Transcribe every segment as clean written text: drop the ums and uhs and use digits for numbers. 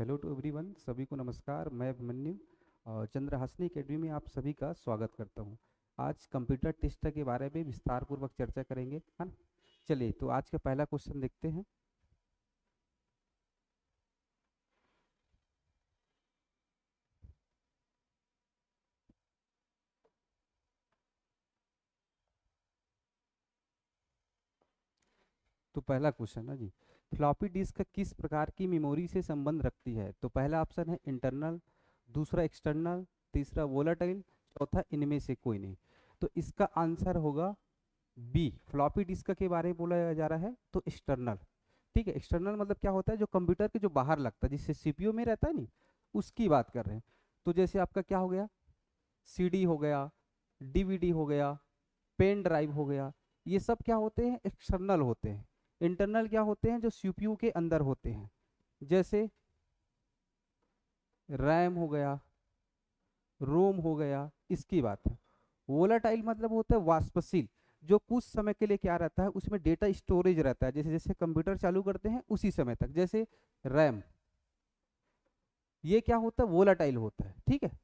Hello to everyone, सभी को नमस्कार। मैं अभिमन्यु और चंद्रहासिनी एकेडमी में आप सभी का स्वागत करता हूं। आज कंप्यूटर टेस्ट के बारे में विस्तार पूर्वक चर्चा करेंगे, है ना। चलिए, तो आज का पहला क्वेश्चन देखते हैं। तो पहला क्वेश्चन है जी, फ्लॉपी डिस्क किस प्रकार की मेमोरी से संबंध रखती है? तो पहला ऑप्शन है इंटरनल, दूसरा एक्सटर्नल, तीसरा वोलाटाइल, चौथा इनमें से कोई नहीं। तो इसका आंसर होगा बी। फ्लॉपी डिस्क के बारे में बोला जा रहा है तो एक्सटर्नल। ठीक है, एक्सटर्नल मतलब क्या होता है? जो कंप्यूटर के जो बाहर लगता है, जिससे सीपीयू में रहता है नहीं, उसकी बात कर रहे हैं। तो जैसे आपका क्या हो गया, सीडी हो गया, डीवीडी हो गया, पेन ड्राइव हो गया, ये सब क्या होते हैं? एक्सटर्नल होते हैं। इंटरनल क्या होते हैं? जो सीपीयू के अंदर होते हैं, जैसे रैम हो गया, रोम हो गया, इसकी बात है। वोलाटाइल मतलब होता है वाष्पशील, जो कुछ समय के लिए क्या रहता है, उसमें डेटा स्टोरेज रहता है, जैसे जैसे कंप्यूटर चालू करते हैं उसी समय तक, जैसे रैम। ये क्या होता है? वोलाटाइल होता है। ठीक है,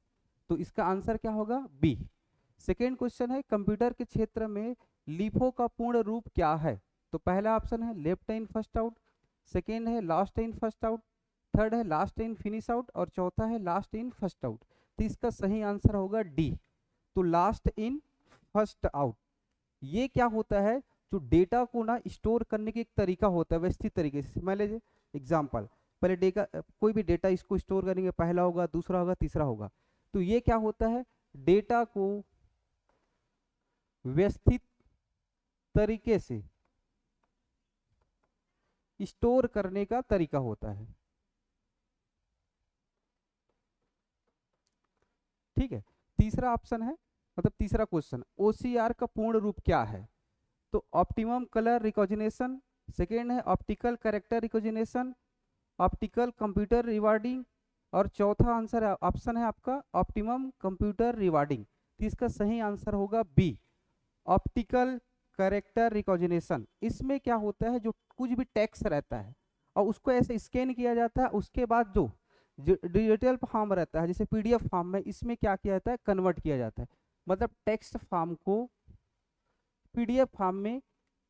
तो इसका आंसर क्या होगा? बी। सेकेंड क्वेश्चन है, कंप्यूटर के क्षेत्र में लीफो का पूर्ण रूप क्या है? तो पहला ऑप्शन है left in first out, second है last in first out, third है लास्ट इन फिनिश आउट, और चौथा है लास्ट इन फर्स्ट आउट। तो इसका सही आंसर होगा डी। तो लास्ट इन फर्स्ट आउट ये क्या होता है? जो डेटा को ना स्टोर करने की एक तरीका होता है, व्यवस्थित तरीके से। मान लीजिए एग्जाम्पल, पहले डेटा, कोई भी डेटा इसको स्टोर करेंगे, पहला होगा, दूसरा होगा, तीसरा होगा। तो ये क्या होता है? डेटा को व्यवस्थित तरीके से स्टोर करने का तरीका होता है। ठीक है, तीसरा ऑप्शन है, मतलब तीसरा क्वेश्चन, ओसीआर का पूर्ण रूप क्या है? तो ऑप्टिमम कलर रिकॉग्निशन, सेकेंड है optical character recognition, optical computer rewarding, और चौथा आंसर ऑप्शन है आपका ऑप्टिमम कंप्यूटर रिवार्डिंग। तो इसका सही आंसर होगा बी, ऑप्टिकल कैरेक्टर रिकॉग्निशन। इसमें क्या होता है? जो कुछ भी टेक्स्ट रहता है और उसको ऐसे स्कैन किया जाता है, उसके बाद जो डिजिटल फॉर्म रहता है, जैसे पीडीएफ फॉर्म में, इसमें क्या किया जाता है? कन्वर्ट किया जाता है। मतलब टेक्स्ट फॉर्म को पीडीएफ फॉर्म में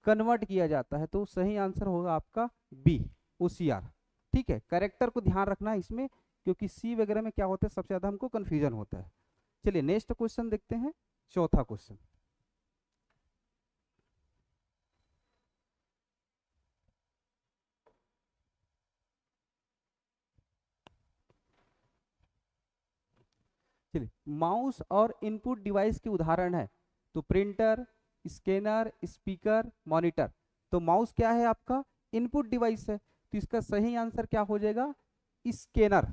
कन्वर्ट किया जाता है। तो सही आंसर होगा आपका बी, ओसीआर। ठीक है, करेक्टर को ध्यान रखना है इसमें, क्योंकि सी वगैरह में क्या होता है, सबसे ज्यादा हमको कंफ्यूजन होता है। चलिए नेक्स्ट क्वेश्चन देखते हैं, चौथा क्वेश्चन। चलिए, माउस और इनपुट डिवाइस के उदाहरण है। तो प्रिंटर, स्कैनर, स्पीकर, मॉनिटर। तो माउस क्या है आपका? इनपुट डिवाइस है, तो इसका सही आंसर क्या हो जाएगा? स्कैनर।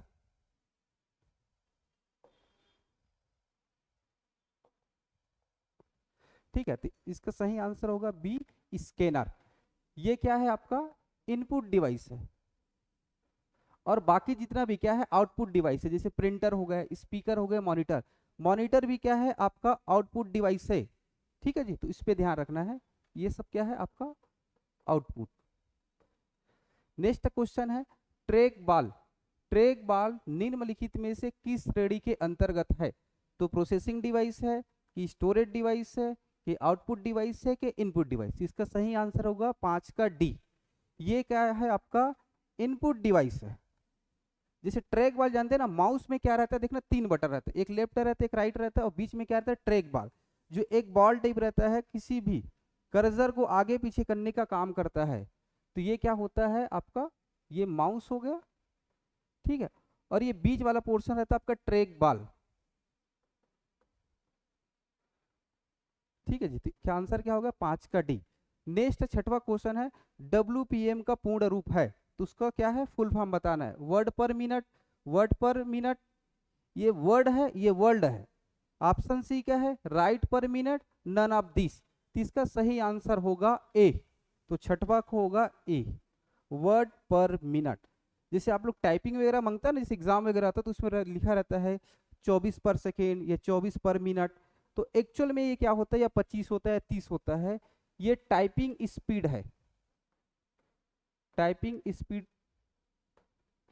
ठीक है, तो इसका सही आंसर होगा बी, स्कैनर। ये क्या है आपका? इनपुट डिवाइस है। और बाकी जितना भी क्या है? आउटपुट डिवाइस है, जैसे प्रिंटर हो गया, स्पीकर हो गया, मॉनिटर। मॉनिटर भी क्या है? आपका आउटपुट डिवाइस है। ठीक है जी, तो इस पे ध्यान रखना है। ये सब क्या है? आपका आउटपुट। नेक्स्ट क्वेश्चन है, ट्रैक बॉल। ट्रैक बॉल निम्नलिखित में से किस श्रेणी के अंतर्गत है? तो प्रोसेसिंग डिवाइस है, कि स्टोरेज डिवाइस है, कि आउटपुट डिवाइस है, कि इनपुट डिवाइस? इसका सही आंसर होगा 5 का डी। ये क्या है आपका? इनपुट डिवाइस है। जैसे ट्रैक बॉल जानते हैं ना, माउस में क्या रहता है? देखना, 3 बटन रहता है, एक लेफ्ट रहता है, एक राइट रहता है, और बीच में क्या रहता है? ट्रैक बॉल, जो एक बॉल टाइप रहता है, किसी भी कर्सर को आगे पीछे करने का काम करता है। तो ये क्या होता है आपका? ये माउस हो गया। ठीक है, और ये बीच वाला पोर्शन रहता है आपका ट्रैक बॉल। ठीक है जी, तो क्या आंसर क्या होगा? 5 का डी। नेक्स्ट छठवां क्वेश्चन है, डब्ल्यूपीएम का पूर्ण रूप है। तो उसका क्या है? फुल फॉर्म बताना है। Word per minute, word per minute, ये वर्ड है, ये वर्ल्ड है। ऑप्शन सी क्या है? राइट पर मिनट, नन ऑफ दिस। तो इसका सही आंसर होगा ए। तो छठवा को होगा ए, वर्ड पर मिनट। जैसे आप लोग टाइपिंग वगैरह मांगता है ना, जैसे एग्जाम वगैरह आता है, तो उसमें लिखा रहता है 24 पर सेकेंड या 24 पर मिनट। तो एक्चुअल में ये क्या होता है? या 25 होता है, 30 होता है। ये टाइपिंग स्पीड है, टाइपिंग स्पीड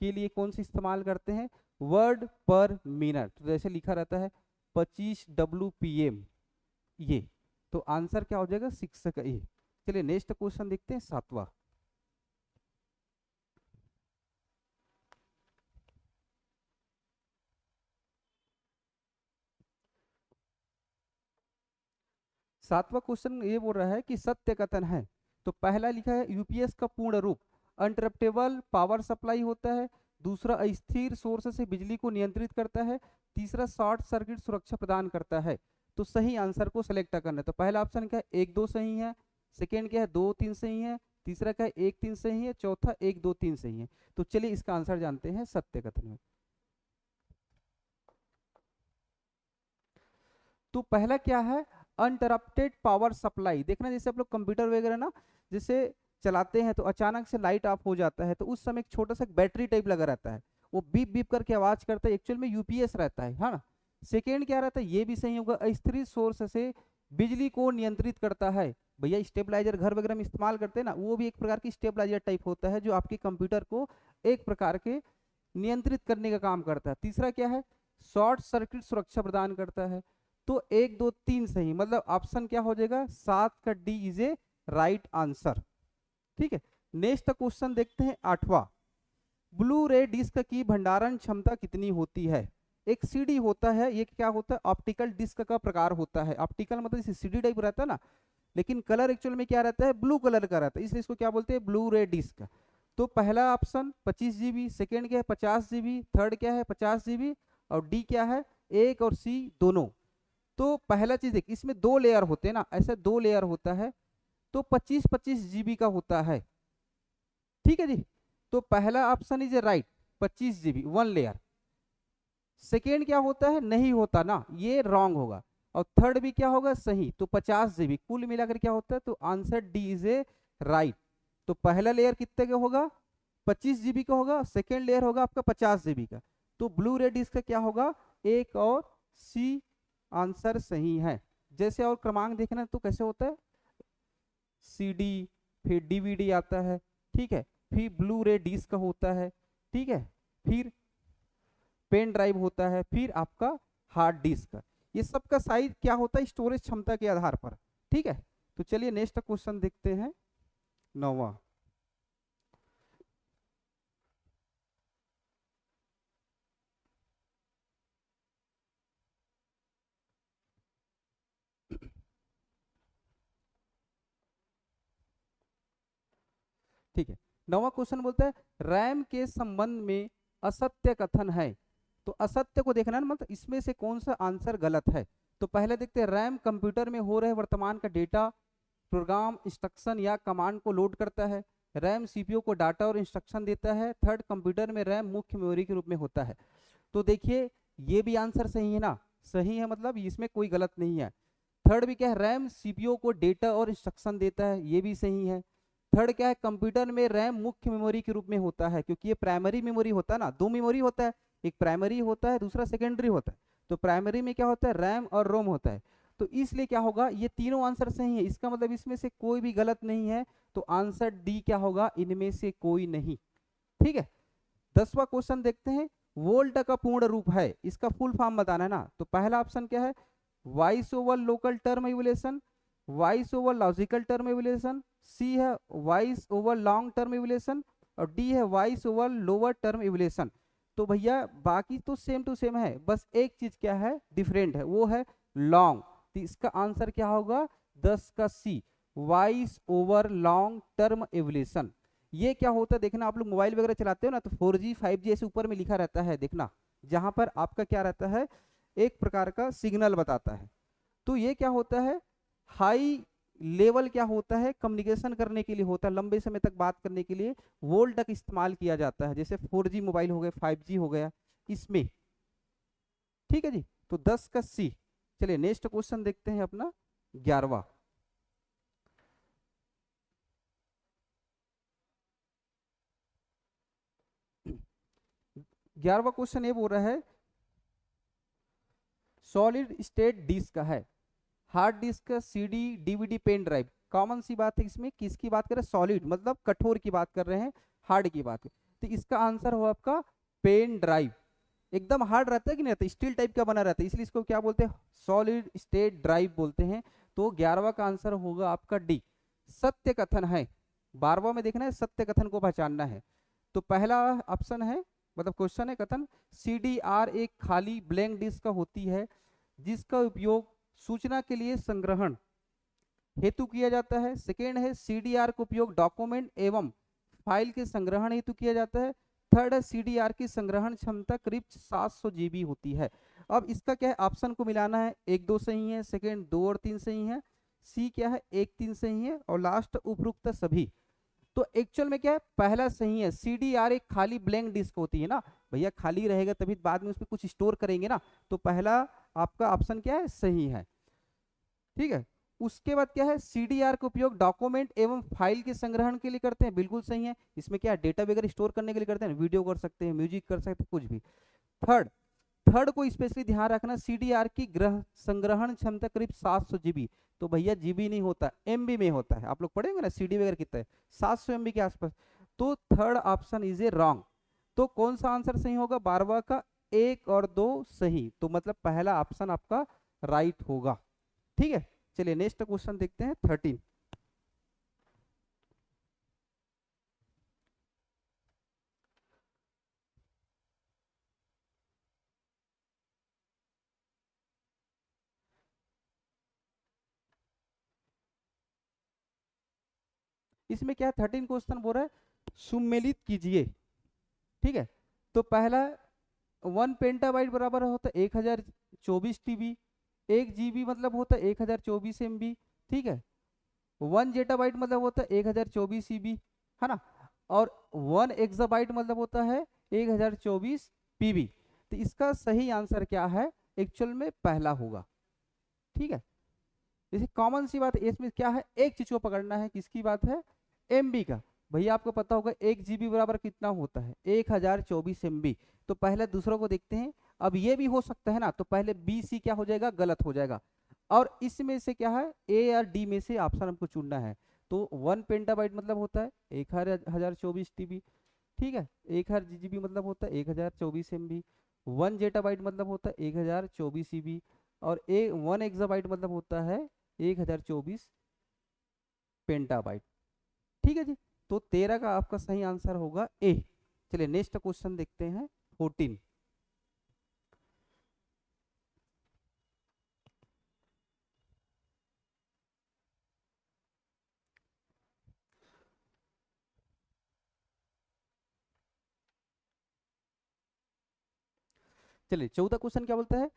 के लिए कौन सी इस्तेमाल करते हैं, वर्ड पर मिनट, तो जैसे लिखा रहता है 25 WPM ये, तो आंसर क्या हो जाएगा 6 का ए। चलिए नेक्स्ट क्वेश्चन देखते हैं 7वां। सातवां क्वेश्चन ये बोल रहा है कि सत्य कथन है, तो पहला लिखा है यूपीएस का पूर्ण रूप अनइंटरप्टेबल पावर सप्लाई होता है, दूसरा अस्थिर सोर्स से बिजली को नियंत्रित करता है, तीसरा शॉर्ट सर्किट सुरक्षा प्रदान करता है। तो सही आंसर को सिलेक्ट करना है, तो पहला ऑप्शन क्या है 1 2 सही है, सेकेंड क्या है 2 3 सही है, तीसरा क्या है 1 3 सही है, चौथा 1 2 3 सही है। तो चलिए इसका आंसर जानते हैं सत्य कथन में। तो पहला क्या है अनइंटरप्टेड पावर सप्लाई। देखना जैसे आप लोग कंप्यूटर वगैरह ना जैसे चलाते हैं तो अचानक से लाइट ऑफ हो जाता है, तो उस समय एक छोटा सा बैटरी टाइप लगा रहता है, वो बीप बीप करके आवाज करता है, एक्चुअल में यूपीएस रहता है ना। सेकेंड क्या रहता है, ये भी सही होगा, अस्थिर सोर्स से बिजली को नियंत्रित करता है। भैया स्टेबलाइजर घर वगैरह में इस्तेमाल करते हैं ना, वो भी एक प्रकार की स्टेबलाइजर टाइप होता है जो आपके कंप्यूटर को एक प्रकार के नियंत्रित करने का काम करता है। तीसरा क्या है शॉर्ट सर्किट सुरक्षा प्रदान करता है। तो 1 2 3 सही, मतलब ऑप्शन क्या हो जाएगा 7 का D is a right answer. ठीक है, नेक्स्ट क्वेश्चन देखते हैं 8वां। ब्लू रे डिस्क की भंडारण क्षमता कितनी होती है। एक सीडी होता है, ये क्या होता है ऑप्टिकल डिस्क का प्रकार होता है। ऑप्टिकल मतलब जैसे सीडी टाइप रहता है ना, लेकिन कलर एक्चुअल में क्या रहता है ब्लू कलर का रहता है, इसलिए इसको क्या बोलते हैं ब्लू रे डिस्क। तो पहला ऑप्शन 25 GB, सेकेंड क्या है 50 GB, थर्ड क्या है 50 GB, और डी क्या है 1 और सी दोनों। तो पहला चीज देख, इसमें 2 लेयर होते हैं ना, ऐसे 2 लेयर होता है, तो 25-25 GB का होता है। ठीक है जी, तो पहला option is right 25 GB 1 layer. Second क्या होता है नहीं होता ना, ये रॉन्ग होगा, और थर्ड भी क्या होगा सही, तो 50 GB कुल मिलाकर क्या होता है, तो answer D is a right. तो पहला लेयर कितने का होगा 25 GB का होगा, सेकेंड लेयर होगा आपका 50 GB का। तो ब्लू रेड इसका क्या होगा 1 और सी आंसर सही है। जैसे और क्रमांक देखना तो कैसे होता है सीडी, फिर डीवीडी आता है, ठीक है, फिर ब्लू रे डिस्क होता है, ठीक है, फिर पेन ड्राइव होता है, फिर आपका हार्ड डिस्क। ये सब का साइज क्या होता है स्टोरेज क्षमता के आधार पर। ठीक है, तो चलिए नेक्स्ट क्वेश्चन देखते हैं 9वां। ठीक है, 9वां क्वेश्चन बोलता है रैम के संबंध में असत्य कथन है। तो असत्य को देखना है मतलब इसमें से कौन सा आंसर गलत है। तो पहले देखते हैं रैम कंप्यूटर में हो रहे वर्तमान का डेटा, प्रोग्राम, इंस्ट्रक्शन या कमांड को लोड करता है। रैम सीपीयू को डाटा और इंस्ट्रक्शन देता है। थर्ड, कंप्यूटर में रैम मुख्य मेमोरी के रूप में होता है। तो देखिए ये भी आंसर सही है ना, सही है मतलब इसमें कोई गलत नहीं है। थर्ड भी क्या है रैम सीपीयू को डेटा और इंस्ट्रक्शन देता है, ये भी सही है। थर्ड क्या है कंप्यूटर में रैम मुख्य मेमोरी के रूप में होता है, क्योंकि ये प्राइमरी मेमोरी होता है ना, 2 मेमोरी होता है, एक प्राइमरी होता है दूसरा सेकेंडरी होता है। तो प्राइमरी में क्या होता है रैम और रोम होता है, तो इसलिए क्या होगा ये तीनों आंसर सही है, इसका मतलब इसमें से कोई भी गलत नहीं है। तो आंसर डी क्या होगा इनमें से कोई नहीं। ठीक है, 10वां क्वेश्चन देखते हैं वोल्ट का पूर्ण रूप है, इसका फुल फॉर्म बताना है ना। तो पहला ऑप्शन क्या है voice over local term evolution, voice over logical term evolution, C है voice over long term evolution, और डी है voice over lower term evolution. तो भैया बाकी तो सेम टू सेम है, बस एक चीज क्या है डिफरेंट है, वो है लॉन्ग। तो इसका आंसर क्या होगा 10 का सी voice over long term evolution. ये क्या होता है देखना, आप लोग मोबाइल वगैरह चलाते हो ना तो 4G 5G ऐसे ऊपर में लिखा रहता है देखना, जहां पर आपका क्या रहता है एक प्रकार का सिग्नल बताता है। तो ये क्या होता है हाई लेवल क्या होता है कम्युनिकेशन करने के लिए होता है, लंबे समय तक बात करने के लिए वोल्ट तक इस्तेमाल किया जाता है, जैसे 4G मोबाइल हो गए 5G हो गया इसमें। ठीक है जी, तो 10 का सी। चलिए नेक्स्ट क्वेश्चन देखते हैं अपना 11वां। 11वां क्वेश्चन ये बोल रहा है सॉलिड स्टेट डिस्क है, hard disk, CD, DVD, pen drive, common सी बात है इसमें किसकी बात कर रहे हैं सॉलिड मतलब कठोर की बात कर रहे हैं, हार्ड की बात। तो इसका आंसर हो आपका पेन ड्राइव। एकदम हार्ड रहता है कि नहीं रहता, स्टील टाइप का बना रहता है, इसलिए इसको क्या बोलते हैं, सॉलिड स्टेट ड्राइव बोलते हैं। तो 11वां का आंसर होगा आपका डी, सत्य कथन है। 12वां में देखना है सत्य कथन को पहचानना है। तो पहला ऑप्शन है, मतलब क्वेश्चन है कथन, सीडीआर एक खाली ब्लैंक डिस्क होती है जिसका उपयोग सूचना के लिए संग्रहण हेतु किया जाता है। सेकेंड है सीडीआर का उपयोग डॉक्यूमेंट एवं फाइल के संग्रहण हेतु किया जाता है। थर्ड है सीडीआर की संग्रहण क्षमता करीब 700 जीबी होती है। अब इसका क्या है, ऑप्शन को मिलाना है, एक दो सही है, सेकेंड दो और तीन सही है, सी क्या है एक तीन सही है, और लास्ट उपरोक्त सभी। तो एक्चुअल में क्या है, पहला सही है, सीडीआर एक खाली ब्लैंक डिस्क होती है ना भैया, खाली रहेगा तभी बाद में उसमें कुछ स्टोर करेंगे ना, तो पहला आपका ऑप्शन क्या है, सही है। ठीक है, उसके बाद क्या है, सीडीआर का उपयोग डॉक्यूमेंट एवं फाइल के संग्रहण के लिए करते हैं, बिल्कुल सही है। इसमें क्या डेटा वगैरह स्टोर करने के लिए करते हैं, वीडियो कर सकते हैं, म्यूजिक कर सकते हैं, कुछ भी। थर्ड, थर्ड को स्पेशली ध्यान रखना, सीडीआर की ग्रह संग्रहण क्षमता करीब 700 जीबी। तो भैया जीबी नहीं होता, एमबी में होता है, आप लोग पढ़ेंगे ना सीडी वगैरह कितना है, 700 एमबी के आसपास। तो third option is a wrong. तो कौन सा आंसर सही होगा, 12वां का एक और दो सही, तो मतलब पहला ऑप्शन आपका राइट होगा। ठीक है, चलिए नेक्स्ट क्वेश्चन देखते हैं 13। इसमें क्या है, 13 क्वेश्चन बोल रहा है सुमेलित कीजिए। ठीक है, तो पहला 1 पेंटाबाइट बराबर होता है 1024 टीबी, 1 जीबी मतलब होता है 1024 एमबी। ठीक है, 1 जेटाबाइट मतलब होता है 1024 ईबी, है ना, और 1 एक्साबाइट मतलब होता है 1024 पीबी। तो इसका सही आंसर क्या है, एक्चुअल में पहला होगा। ठीक है, जैसे कॉमन सी बात है, इसमें क्या है, एक चीज को पकड़ना है, किसकी बात है, एमबी का। भैया आपको पता होगा 1 जीबी बराबर कितना होता है, 1024 एमबी। तो पहले दूसरों को देखते हैं। अब ये भी हो सकता है ना, तो पहले बी सी क्या हो जाएगा, गलत हो जाएगा, और इसमें से क्या है, ए या डी में से ऑप्शन हमको चुनना है। तो 1 पेंटाबाइट मतलब होता है 1024 टीबी। ठीक है, 1000 जीबी मतलब होता है 1024 एमबी। 1 जेटाबाइट मतलब होता है 1024 ईबी, और 1 एक्साबाइट मतलब होता है 1024 पेंटाबाइट। ठीक है जी, तो 13 का आपका सही आंसर होगा ए। चलिए नेक्स्ट क्वेश्चन देखते हैं 14। चलिए 14 क्वेश्चन क्या बोलता है,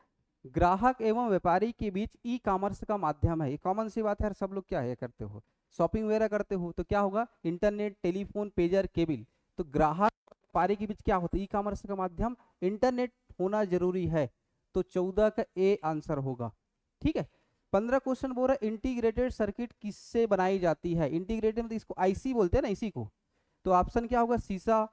ग्राहक एवं व्यापारी के बीच ई कॉमर्स का माध्यम है। ये कॉमन सी बात है, सब लोग क्या है करते हो, शॉपिंग वगैरह करते हो, तो क्या होगा, इंटरनेट, टेलीफोन, पेजर, केबल। तो ग्राहक और व्यापारी के बीच क्या होता है, ई कॉमर्स का माध्यम इंटरनेट होना जरूरी है। तो 14 का ए आंसर होगा। ठीक है, 15 क्वेश्चन बोल रहा है इंटीग्रेटेड सर्किट किससे बनाई जाती है। इंटीग्रेटेड मतलब इसको आईसी बोलते हैं ना, इसी को। तो ऑप्शन क्या होगा, सीसा,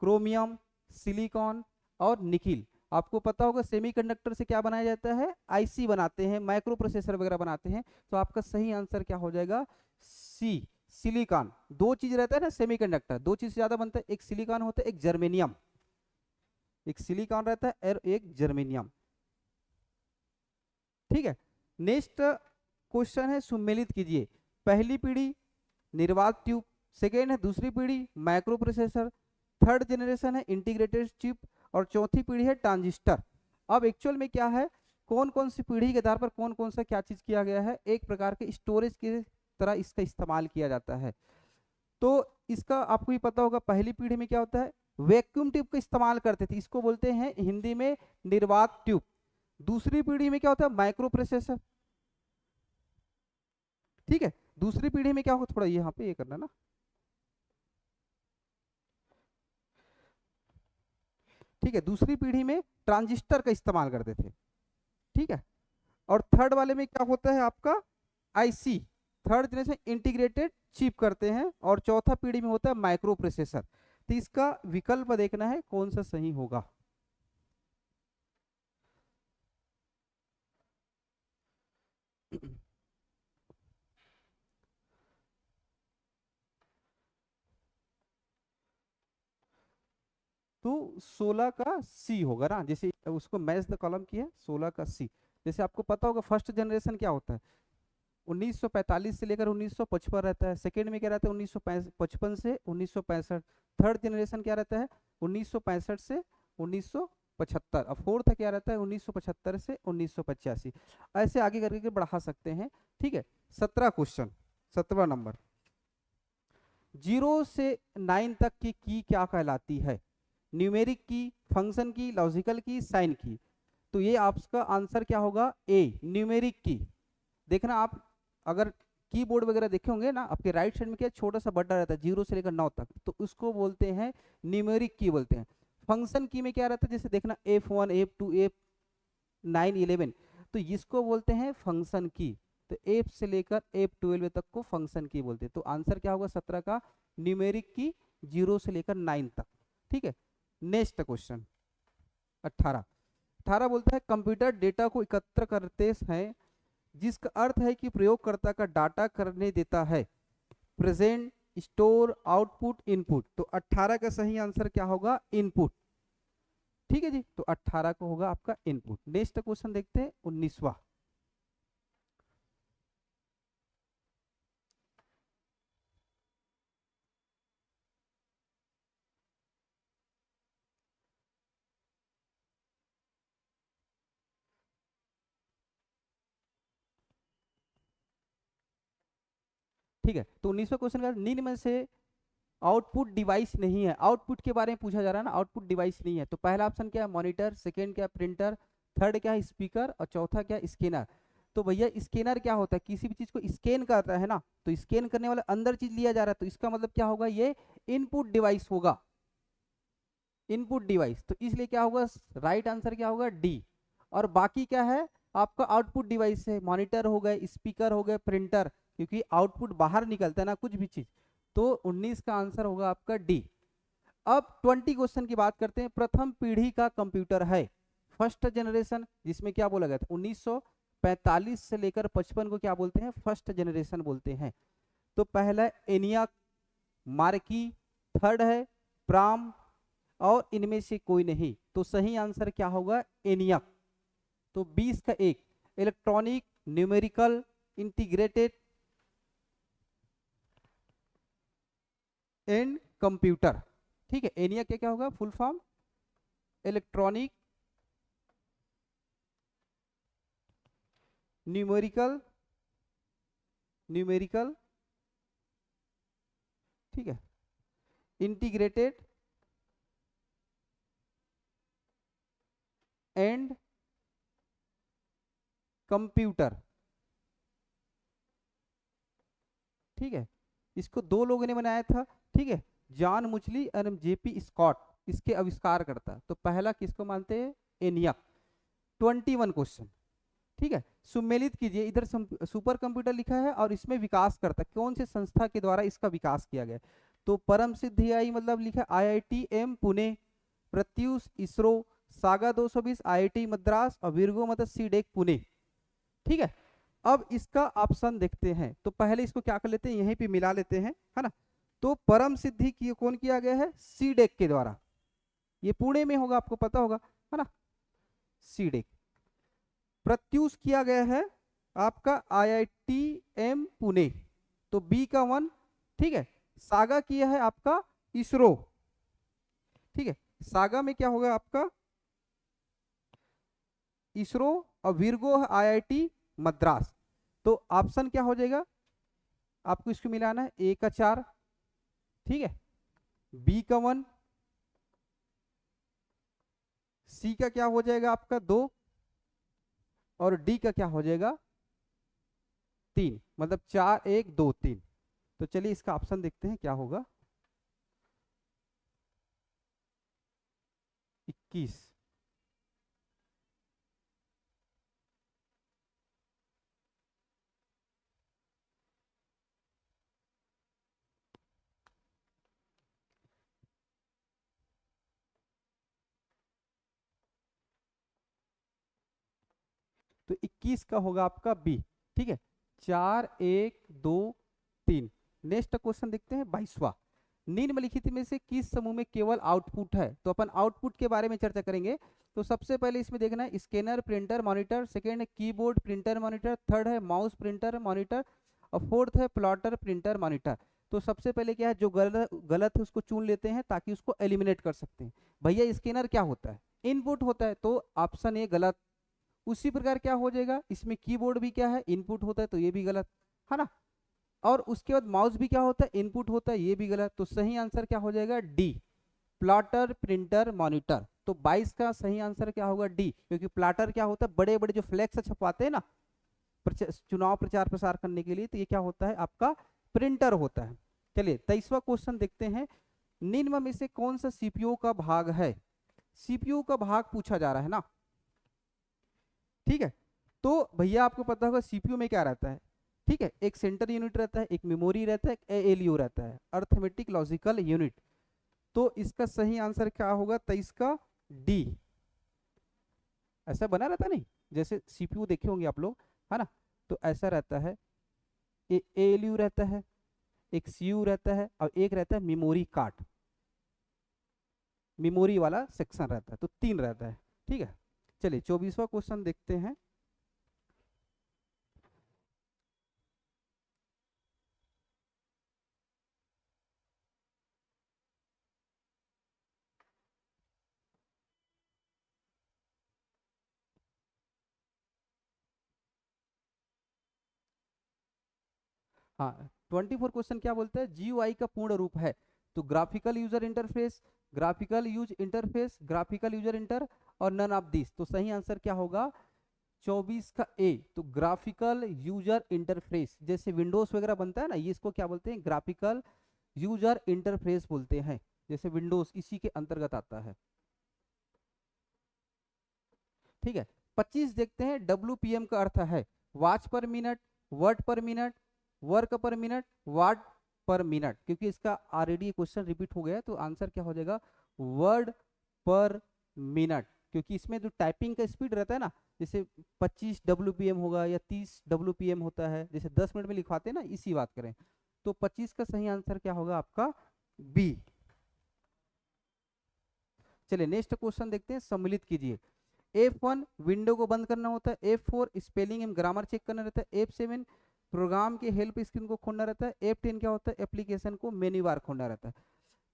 क्रोमियम, सिलिकॉन और निकिल। आपको पता होगा सेमीकंडक्टर से क्या बनाया जाता है, आईसी बनाते हैं, माइक्रो प्रोसेसर वगैरह बनाते हैं। तो आपका सही आंसर क्या हो जाएगा, सी, सिलिकॉन। दो चीज रहता है ना सेमीकंडक्टर, दो चीज से ज्यादा बनता है, एक सिलिकॉन होता है, एक जर्मेनियम। एक सिलिकॉन रहता है और एक जर्मेनियम। ठीक है, नेक्स्ट क्वेश्चन है सुमेलित कीजिए। पहली पीढ़ी निर्वात ट्यूब, सेकेंड है दूसरी पीढ़ी माइक्रो प्रोसेसर, थर्ड जनरेशन है इंटीग्रेटेड चिप, और चौथी पीढ़ी है ट्रांजिस्टर। अब एक्चुअल में क्या है, कौन कौन सी पीढ़ी के आधार पर कौन कौन सा क्या चीज किया गया है, एक प्रकार के स्टोरेज की तरह इसका इस्तेमाल किया जाता है। तो इसका आपको ही पता होगा, पहली पीढ़ी में क्या होता है, वैक्यूम ट्यूब का इस्तेमाल करते थे, इसको बोलते हैं हिंदी में निर्वात ट्यूब। दूसरी पीढ़ी में क्या होता है, माइक्रो प्रोसेसर। ठीक है, दूसरी पीढ़ी में क्या होगा, थोड़ा यहाँ पे ये करना ना। ठीक है, दूसरी पीढ़ी में ट्रांजिस्टर का इस्तेमाल करते थे। ठीक है, और थर्ड वाले में क्या होता है आपका, IC, third generation integrated chip करते हैं, और चौथा पीढ़ी में होता है माइक्रो प्रोसेसर। तो इसका विकल्प देखना है कौन सा सही होगा। तो 16 का सी होगा ना, जैसे उसको मैच द कॉलम की है 16 का सी। जैसे आपको पता होगा फर्स्ट जनरेशन क्या होता है, 1945 से लेकर 1955 रहता है। सेकेंड में क्या रहता है 1955 से 1965। थर्ड जनरेशन क्या रहता है 1965 से 1975। और फोर्थ क्या रहता है 1975 से 1985। ऐसे आगे करके बढ़ा सकते हैं। ठीक है, 17 क्वेश्चन, 17वां नंबर, 0 से 9 तक की क्या कहलाती है? न्यूमेरिक की, फंक्शन की, लॉजिकल की, साइन की। तो ये आपका आंसर क्या होगा, ए न्यूमेरिक की। देखना आप अगर कीबोर्ड वगैरह देखे होंगे ना, आपके राइट साइड में क्या छोटा सा बटन रहता है 0 से लेकर 9 तक, तो उसको बोलते हैं न्यूमेरिक की बोलते हैं। फंक्शन की में क्या रहता है, जैसे देखना F1 F2 F9 11, तो इसको बोलते हैं फंक्शन की। तो F से लेकर F12 तक को फंक्शन की बोलते हैं। तो आंसर क्या होगा 17 का न्यूमेरिक की, 0 से लेकर 9 तक। ठीक है, नेक्स्ट क्वेश्चन 18। 18 बोलता है कंप्यूटर डेटा को एकत्र करते हैं, जिसका अर्थ है कि प्रयोगकर्ता का डाटा करने देता है, प्रेजेंट, स्टोर, आउटपुट, इनपुट। तो 18 का सही आंसर क्या होगा, इनपुट। ठीक है जी, तो 18 को होगा आपका इनपुट। नेक्स्ट क्वेश्चन देखते हैं 19वां। ठीक है, तो 19वां क्वेश्चन का निम्न में से आउटपुट डिवाइस नहीं है। आउटपुट के बारे में पूछा जा रहा है ना, आउटपुट डिवाइस नहीं है। तो पहला ऑप्शन क्या है मॉनिटर, सेकंड क्या है प्रिंटर, थर्ड क्या है स्पीकर, और चौथा क्या है स्कैनर। तो भैया स्कैनर क्या होता है, किसी भी चीज को स्कैन करता है ना, तो स्कैन करने वाला अंदर चीज लिया जा रहा है, तो इसका मतलब क्या होगा, ये इनपुट डिवाइस होगा, इनपुट डिवाइस। तो इसलिए क्या होगा, राइट आंसर क्या होगा, डी। और बाकी क्या है आपका आउटपुट डिवाइस है, मॉनिटर हो गए, स्पीकर हो गए, प्रिंटर, क्योंकि आउटपुट बाहर निकलता है ना कुछ भी चीज। तो 19 का आंसर होगा आपका डी। अब 20 क्वेश्चन की बात करते हैं। प्रथम पीढ़ी का कंप्यूटर है, फर्स्ट जनरेशन, जिसमें क्या बोला गया था 1945 से लेकर 55 को क्या बोलते हैं, फर्स्ट जनरेशन बोलते हैं। तो पहला एनियाक, मार्की, थर्ड है प्राम, और इनमें से कोई नहीं। तो सही आंसर क्या होगा, एनियाक। तो 20 का एक, electronic, numerical, integrated and computer. ठीक है, एनियाक क्या क्या होगा full form, electronic, numerical, numerical, ठीक है, इंटीग्रेटेड एंड कंप्यूटर। ठीक है, इसको दो लोगों ने बनाया था। ठीक है, जॉन मुचली और जेपी स्कॉट इसके आविष्कार करता। तो पहला किसको मानते हैं, एनियक। 21 क्वेश्चन, ठीक है, सुमेलित कीजिए। इधर सुपर कंप्यूटर लिखा है और इसमें विकास करता कौन से संस्था के द्वारा इसका विकास किया गया। तो परम सिद्धि आई मतलब लिखा IITM Pune, Pratyush ISRO, saga 220 IIT Madras, और विर्गो मतलब सीडेक पुणे। ठीक है, अब इसका ऑप्शन देखते हैं। तो पहले इसको क्या कर लेते हैं, यहीं पे मिला लेते हैं, है ना। तो परम सिद्धि की कौन किया गया है, सीडेक के द्वारा। ये पुणे में होगा, आपको पता होगा, है ना, सीडेक। प्रत्यूष किया गया है आपका IITM पुणे, तो बी का 1। ठीक है, सागा किया है आपका इसरो। ठीक है, सागा में क्या होगा आपका इसरो, और विर्गो है IIT मद्रास। तो ऑप्शन क्या हो जाएगा, आपको इसको मिलाना है, ए का 4, ठीक है, बी का 1, सी का क्या हो जाएगा आपका 2, और डी का क्या हो जाएगा 3। मतलब 4 1 2 3। तो चलिए इसका ऑप्शन देखते हैं क्या होगा, 21। तो 21 का होगा आपका बी। ठीक है, 4 1 2 3। नेक्स्ट क्वेश्चन देखते हैं 22वां। निम्नलिखित में से किस समूह में केवल आउटपुट है? तो अपन आउटपुट के बारे में चर्चा करेंगे। तो सबसे पहले इसमें देखना है स्कैनर, प्रिंटर, मॉनिटर, सेकेंड है कीबोर्ड, प्रिंटर, मॉनिटर, थर्ड है माउस, प्रिंटर, मॉनिटर, और फोर्थ है प्लॉटर, प्रिंटर, मॉनिटर। तो सबसे पहले क्या है, जो गलत गलत है उसको चुन लेते हैं ताकि उसको एलिमिनेट कर सकते हैं। भैया स्कैनर क्या होता है? इनपुट होता है, तो ऑप्शन ए गलत। उसी प्रकार क्या हो जाएगा, इसमें कीबोर्ड भी क्या है, इनपुट होता है, तो ये भी गलत है ना। और उसके बाद माउस भी क्या होता है, इनपुट होता है, ये भी गलत। तो सही आंसर क्या हो जाएगा, डी, प्लॉटर, प्रिंटर, मॉनिटर। तो 22 का सही आंसर क्या होगा, डी, क्योंकि प्लॉटर क्या होता है, बड़े बड़े जो फ्लैक्स छपवाते हैं ना चुनाव प्रचार प्रसार करने के लिए, तो ये क्या होता है आपका, प्रिंटर होता है। चलिए 23वां क्वेश्चन देखते हैं। निम्न में से कौन सा सीपीयू का भाग है? सीपीयू का भाग पूछा जा रहा है ना, ठीक है। तो भैया आपको पता होगा सीपीयू में क्या रहता है, ठीक है, एक सेंटर यूनिट रहता है, एक मेमोरी रहता है, एक एएलयू रहता है, अर्थमेटिक लॉजिकल यूनिट। तो इसका सही आंसर क्या होगा 23 का, डी। ऐसा बना रहता नहीं, जैसे सीपीयू देखे होंगे आप लोग, है ना। तो ऐसा रहता है, एएलयू रहता है, एक सीयू रहता है, और एक रहता है मेमोरी कार्ड, मेमोरी वाला सेक्शन रहता है। तो 3 रहता है, ठीक है। चलिए 24वां क्वेश्चन देखते हैं। हाँ 24 क्वेश्चन क्या बोलते हैं, जीयूआई का पूर्ण रूप है? तो graphical user interface, graphical use interface, graphical user inter, और नन ऑफ दिस। तो सही आंसर क्या होगा 24 का ए। तो ग्राफिकल यूजर इंटरफेस, जैसे विंडोज वगैरह बनता है ना, ये इसको क्या बोलते हैं, ग्राफिकल यूजर इंटरफेस बोलते हैं। जैसे विंडोज इसी के अंतर्गत आता है, ठीक है। 25 देखते हैं, डब्ल्यूपीएम का अर्थ है watch per minute, word per minute, work per minute, watt per minute. क्योंकि इसका ऑलरेडी क्वेश्चन रिपीट हो गया है, तो आंसर क्या हो जाएगा, वर्ड पर मिनट। क्योंकि इसमें जो टाइपिंग का स्पीड रहता है ना, जैसे 25 डब्ल्यूपीएम होगा या 30 डब्ल्यूपीएम होता है, जैसे 10 मिनट में लिखवाते हैं ना, इसी बात करें। तो 25 का सही आंसर क्या होगा आपका, बी। चलिए नेक्स्ट क्वेश्चन देखते हैं, सम्मिलित कीजिए। F1 विंडो को बंद करना होता है, F4 spelling and grammar check करना रहता है, F7 प्रोग्राम के हेल्प स्क्रीन को खोलना रहता है, F10 क्या होता है, एप्लीकेशन को मेन्यू बार खोलना रहता है।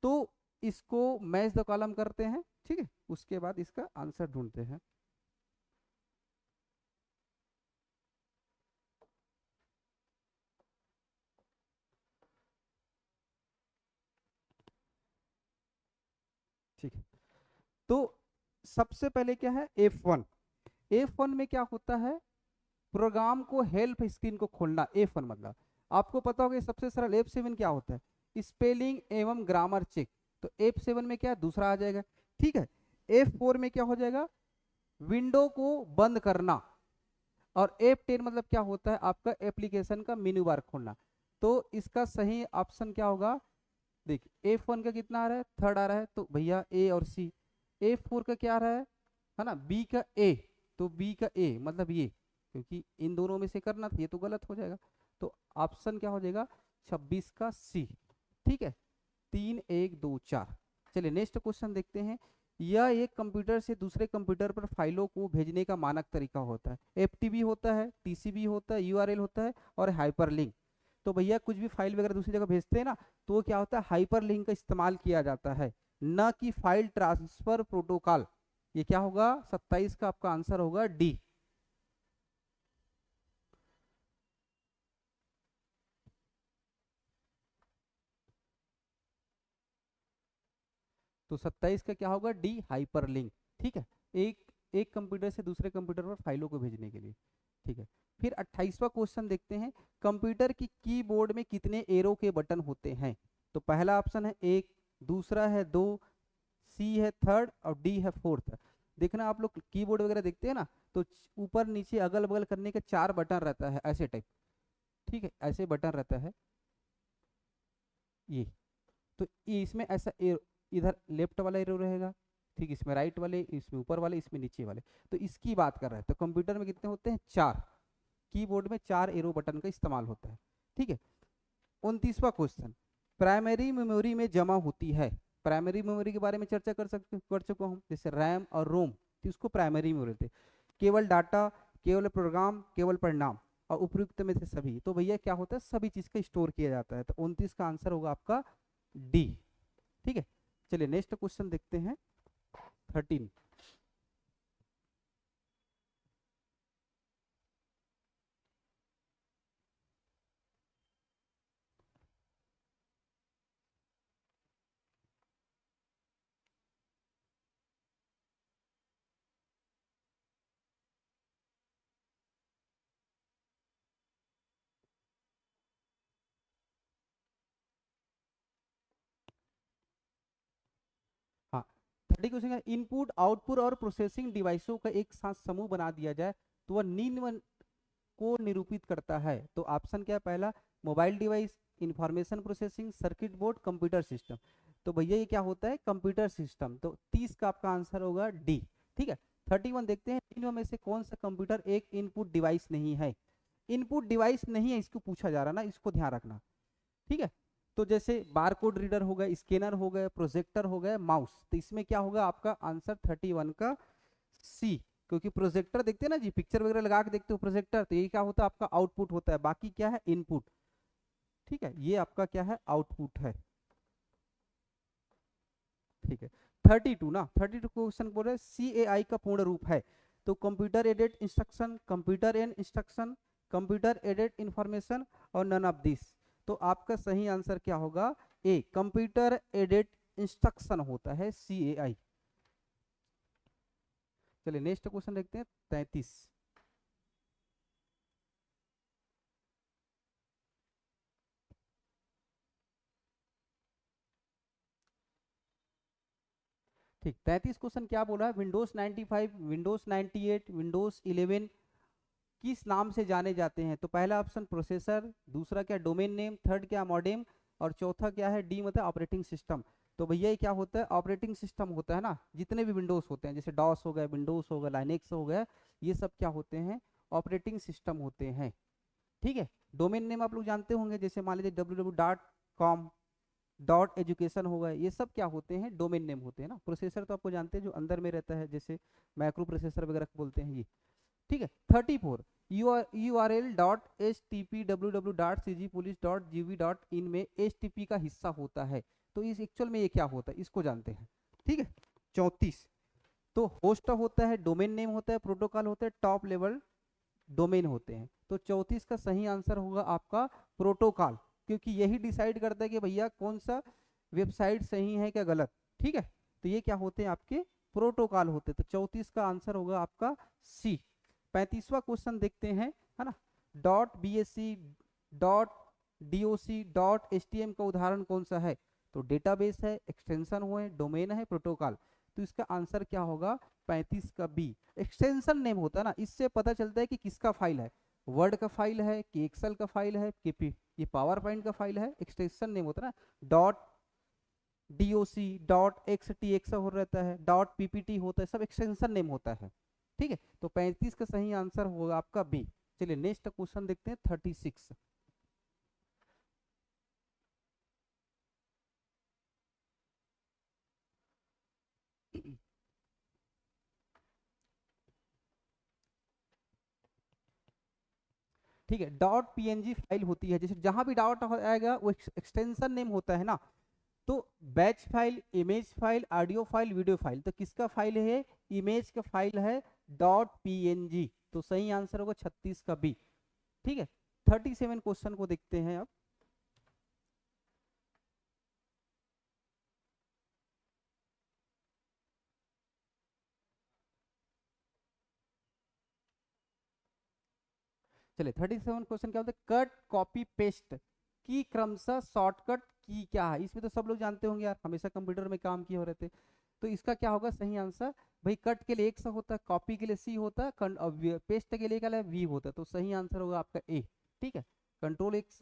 तो इसको मैच द कॉलम करते हैं, ठीक है, उसके बाद इसका आंसर ढूंढते हैं। ठीक है, तो सबसे पहले क्या है, F1। F1 में क्या होता है, प्रोग्राम को हेल्प स्क्रीन को खोलना। F1 मतलब आपको पता होगा सबसे सरल। F7 क्या होता है, स्पेलिंग एवं ग्रामर चेक। तो F7 में क्या दूसरा आ जाएगा, ठीक है। F4 में क्या हो जाएगा, विंडो को बंद करना। और F10 मतलब क्या होता है, आपका एप्लीकेशन का मेन्यू बार खोलना। तो इसका सही ऑप्शन क्या होगा, देखिए F1 का कितना आ रहा है, थर्ड आ रहा है, तो भैया ए और सी। F4 का क्या आ रहा है ना, बी का ए। तो बी का ए मतलब ये, क्योंकि इन दोनों में से करना था, ये तो गलत हो जाएगा। तो ऑप्शन क्या हो जाएगा 26 का सी, ठीक है। 3 1 2 4। चलिए नेक्स्ट क्वेश्चन देखते हैं। यह एक कंप्यूटर से दूसरे कंप्यूटर पर फाइलों को भेजने का मानक तरीका होता है। एफटीपी होता है, टीसीबी होता है, यूआरएल होता है, और हाइपरलिंक। तो भैया कुछ भी फाइल वगैरह दूसरी जगह भेजते हैं ना, तो वो क्या होता है, हाइपरलिंक का इस्तेमाल किया जाता है, न कि फाइल ट्रांसफर प्रोटोकॉल। ये क्या होगा 27 का आपका आंसर होगा डी। तो 27 का क्या होगा, डी, हाइपरलिंक, ठीक है। एक एक कंप्यूटर से दूसरे कंप्यूटर पर फाइलों को भेजने के लिए, ठीक है। फिर 28वां क्वेश्चन देखते हैं। कंप्यूटर की कीबोर्ड में कितने एरो के बटन होते हैं? तो पहला ऑप्शन है एक, दूसरा है दो, सी है थर्ड, और डी है फोर्थ। देखना आप लोग कीबोर्ड वगैरह देखते हैं ना, तो ऊपर नीचे अगल बगल करने के 4 बटन रहता है ऐसे टाइप, ठीक है, ऐसे बटन रहता है ये। तो ये इसमें ऐसा इधर लेफ्ट वाला एरो रहेगा, ठीक, इसमें राइट वाले, इसमें ऊपर वाले, इसमें नीचे वाले। तो इसकी बात कर रहे हैं, तो कंप्यूटर में कितने होते हैं, 4। कीबोर्ड में 4 एरो बटन का इस्तेमाल होता है, ठीक है। 29वां क्वेश्चन। प्राइमरी मेमोरी में जमा होती है। प्राइमरी मेमोरी के बारे में चर्चा कर चुका हूँ, जैसे रैम और रोम, तो इसको प्राइमरी मेमोरी थे। केवल डाटा, केवल प्रोग्राम, केवल परिणाम और उपयुक्त में से सभी। तो भैया क्या होता है, सभी चीज का स्टोर किया जाता है। तो 29 का आंसर होगा आपका डी। ठीक है, चलिए नेक्स्ट क्वेश्चन देखते हैं 13। हाँ, 30 क्वेश्चन का इनपुट, आउटपुट और प्रोसेसिंग डिवाइसों का एक साथ समूह बना दिया जाए तो वह निम्न को निरूपित करता है। तो ऑप्शन क्या है, पहला mobile device, information processing, circuit board, computer system. तो भैया ये क्या होता है, कंप्यूटर सिस्टम। तो 30 का आपका आंसर होगा डी। ठीक है, 31 देखते हैं, इनमें में से कौन सा कंप्यूटर एक इनपुट डिवाइस नहीं है। इनपुट डिवाइस नहीं है, इसको पूछा जा रहा ना, इसको ध्यान रखना। ठीक है, तो जैसे बारकोड रीडर हो गया, स्कैनर हो गया, प्रोजेक्टर हो गया, माउस। तो इसमें क्या होगा आपका आंसर 31 का सी। क्योंकि प्रोजेक्टर देखते हैं ना जी, पिक्चर वगैरह लगा के देखते हो प्रोजेक्टर, तो ये क्या होता है आपका आउटपुट होता है, बाकी क्या है इनपुट। ठीक है, ये आपका क्या है आउटपुट है। ठीक है, 32 ना, 32 क्वेश्चन बोल रहे सी ए आई का पूर्ण रूप है। तो computer aided instruction, computer and instruction, computer aided information और नन ऑफ दिस। तो आपका सही आंसर क्या होगा, ए कंप्यूटर एडेड इंस्ट्रक्शन होता है सी ए आई। चलिए नेक्स्ट क्वेश्चन देखते हैं 33। ठीक, 33 क्वेश्चन क्या बोला है, विंडोज 95, विंडोज 98, विंडोज 11 किस नाम से जाने जाते हैं। तो पहला ऑप्शन प्रोसेसर, दूसरा क्या डोमेन नेम, थर्ड क्या मॉडेम और चौथा क्या है डी मतलब ऑपरेटिंग सिस्टम। तो भैया ये क्या होता है, ऑपरेटिंग सिस्टम होता है ना, जितने भी विंडोज होते हैं, जैसे डॉस हो गया, विंडोज हो गया, लाइनेक्स हो गया, ये सब क्या होते हैं, ऑपरेटिंग सिस्टम होते हैं। ठीक है, डोमेन नेम आप लोग जानते होंगे, जैसे मान लीजिए www.com, डॉट एजुकेशन हो गया, ये सब क्या होते हैं, डोमेन नेम होते हैं ना। प्रोसेसर तो आपको जानते हैं जो अंदर में रहता है, जैसे माइक्रो प्रोसेसर वगैरह बोलते हैं ये। ठीक है, 34 URL dot H T P www.cgpolice.gv.in में HTTP का हिस्सा होता है। तो इस एक्चुअल में ये क्या होता है, इसको जानते हैं। ठीक है, 34 तो होस्ट होता है, डोमेन नेम होता है, प्रोटोकॉल होता है, टॉप लेवल डोमेन होते हैं। तो 34 का सही आंसर होगा आपका प्रोटोकॉल, क्योंकि यही डिसाइड करता है कि भैया कौन सा वेबसाइट सही है क्या गलत। ठीक है, तो ये क्या होते हैं आपके प्रोटोकॉल होते हैं। तो 34 का आंसर होगा आपका सी। 35वां क्वेश्चन देखते हैं, है ना। Dot B S C, dot D O C, dot H T M का उदाहरण कौन सा है। तो डेटाबेस है, एक्सटेंशन हुए, डोमेन है, प्रोटोकॉल। तो इसका आंसर क्या होगा, 35 का बी। एक्सटेंशन नेम होता है ना, इससे पता चलता है कि किसका फाइल है, वर्ड का फाइल है कि एक्सेल का फाइल है कि ये पावर पॉइंट का फाइल है। एक्सटेंशन नेम होता है ना, dot DOC, dot x T x हो रहता है, डॉट पीपीटी होता है, सब एक्सटेंशन नेम होता है। ठीक है, तो 35 का सही आंसर होगा आपका बी। चलिए नेक्स्ट क्वेश्चन देखते हैं 36। ठीक है, डॉट पीएनजी फाइल होती है, जैसे जहां भी डॉट आएगा वो एक्सटेंशन नेम होता है ना। तो batch file, image file, audio file, video file, तो किसका फाइल है, इमेज का फाइल है, डॉट पीएनजी। तो सही आंसर होगा 36 का बी। ठीक है, 37 क्वेश्चन को देखते हैं अब। चलिए 37 क्वेश्चन क्या होता है, कट कॉपी पेस्ट की क्रमशः शॉर्टकट की क्या है। इसमें तो सब लोग जानते होंगे यार, हमेशा कंप्यूटर में काम किए हो रहते। तो इसका क्या होगा सही आंसर, भाई कट के लिए एक सा होता है, कॉपी के लिए सी होता है, पेस्ट के लिए क्या है वी होता है। तो सही आंसर होगा आपका ए। ठीक है, कंट्रोल एक्स,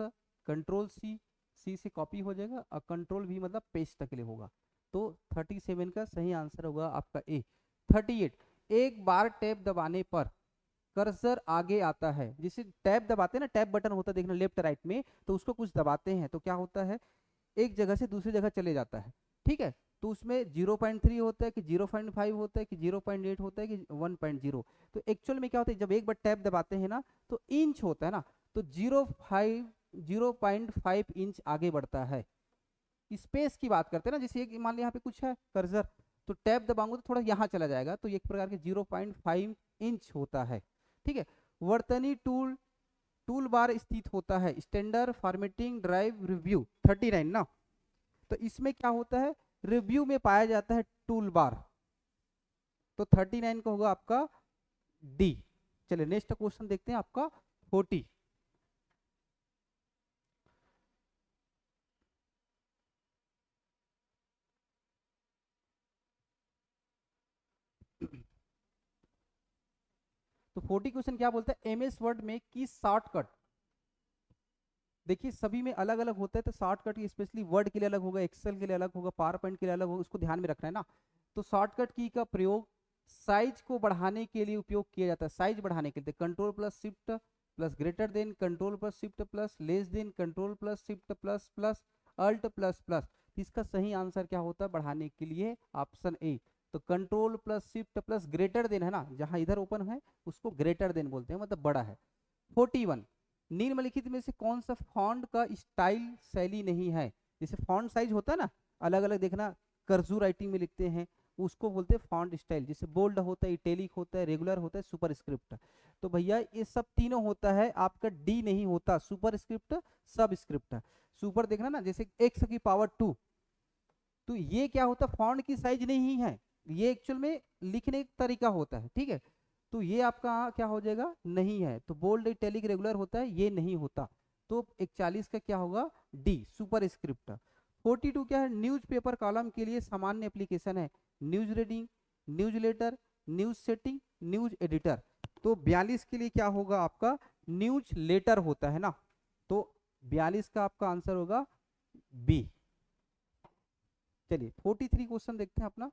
कंट्रोल सी, सी से कॉपी हो जाएगा और कंट्रोल वी मतलब पेस्ट के लिए होगा। तो 37 का सही आंसर होगा आपका ए। 38 एक बार टैब दबाने पर कर्सर आगे आता है, जिसे टैब दबाते हैं ना, टैब बटन होता है देखना लेफ्ट राइट में, तो उसको कुछ दबाते हैं तो क्या होता है, एक जगह से दूसरी जगह चले जाता है, ठीक है। तो उसमें 0.3 होता है कि 0.5 होता है कि 0.8 होता है कि 1.0। तो एक्चुअल में क्या होता है, जब एक बार टैब दबाते हैं ना तो इंच होता है ना, तो 0.5 इंच आगे बढ़ता है। स्पेस की बात करते हैं ना, जैसे एक मान लिया यहाँ पे कुछ है कर्सर, तो टैब दबाऊंगा तो थोड़ा यहाँ चला जाएगा, तो एक प्रकार के 0.5 इंच होता है, ठीक है। वर्तनी टूल टूल बार स्थित होता है, स्टैंडर्ड फॉर्मेटिंग ड्राइव रिव्यू 39 ना, तो इसमें क्या होता है, रिव्यू में पाया जाता है टूल बार, तो 39 का होगा आपका डी। चलिए नेक्स्ट क्वेश्चन देखते हैं आपका 40। तो 40 क्वेश्चन क्या बोलता है, एमएस वर्ड में की शॉर्टकट, देखिए सभी में अलग अलग होता है, तो शॉर्टकट स्पेशली वर्ड के लिए अलग होगा, एक्सेल के लिए अलग होगा, पावर पॉइंट के लिए अलग होगा, उसको ध्यान में रखना है ना। तो शॉर्टकट की का प्रयोग साइज को बढ़ाने के लिए उपयोग किया जाता है, साइज बढ़ाने के लिए control plus shift plus greater than, control plus shift plus less than, control plus shift plus plus alt plus plus. इसका सही आंसर क्या होता है बढ़ाने के लिए, ऑप्शन ए। तो control plus shift plus greater then है ना, जहां इधर ओपन है उसको ग्रेटर देन बोलते हैं, मतलब बड़ा है। 41, निम्नलिखित में से कौन सा फॉन्ट का स्टाइल शैली नहीं है, जैसे फॉन्ट साइज होता है ना अलग अलग, देखना कर्जू राइटिंग में लिखते हैं उसको बोलते हैं फॉन्ट स्टाइल, जैसे बोल्ड होता है, इटैलिक होता है, रेगुलर होता है, सुपर स्क्रिप्ट। तो भैया ये सब तीनों होता है, आपका डी नहीं होता, सुपर स्क्रिप्ट सब स्क्रिप्ट। सुपर देखना ना, जैसे एक्स की पावर 2, तो ये क्या होता है फॉन्ट की साइज नहीं है, ये एक्चुअल में लिखने का तरीका होता है, ठीक है। तो ये आपका क्या हो जाएगा, नहीं है। तो बोल्ड इटैलिक रेगुलर होता है, ये नहीं होता। तो 41 का क्या होगा, डी सुपर स्क्रिप्ट। 42 क्या है, न्यूज पेपर कॉलम के लिए सामान्य एप्लीकेशन है, news reading, news letter, news setting, news editor. तो 42 के लिए क्या होगा आपका, न्यूज लेटर होता है ना, तो 42 का आपका आंसर होगा बी। चलिए 43 क्वेश्चन देखते हैं अपना।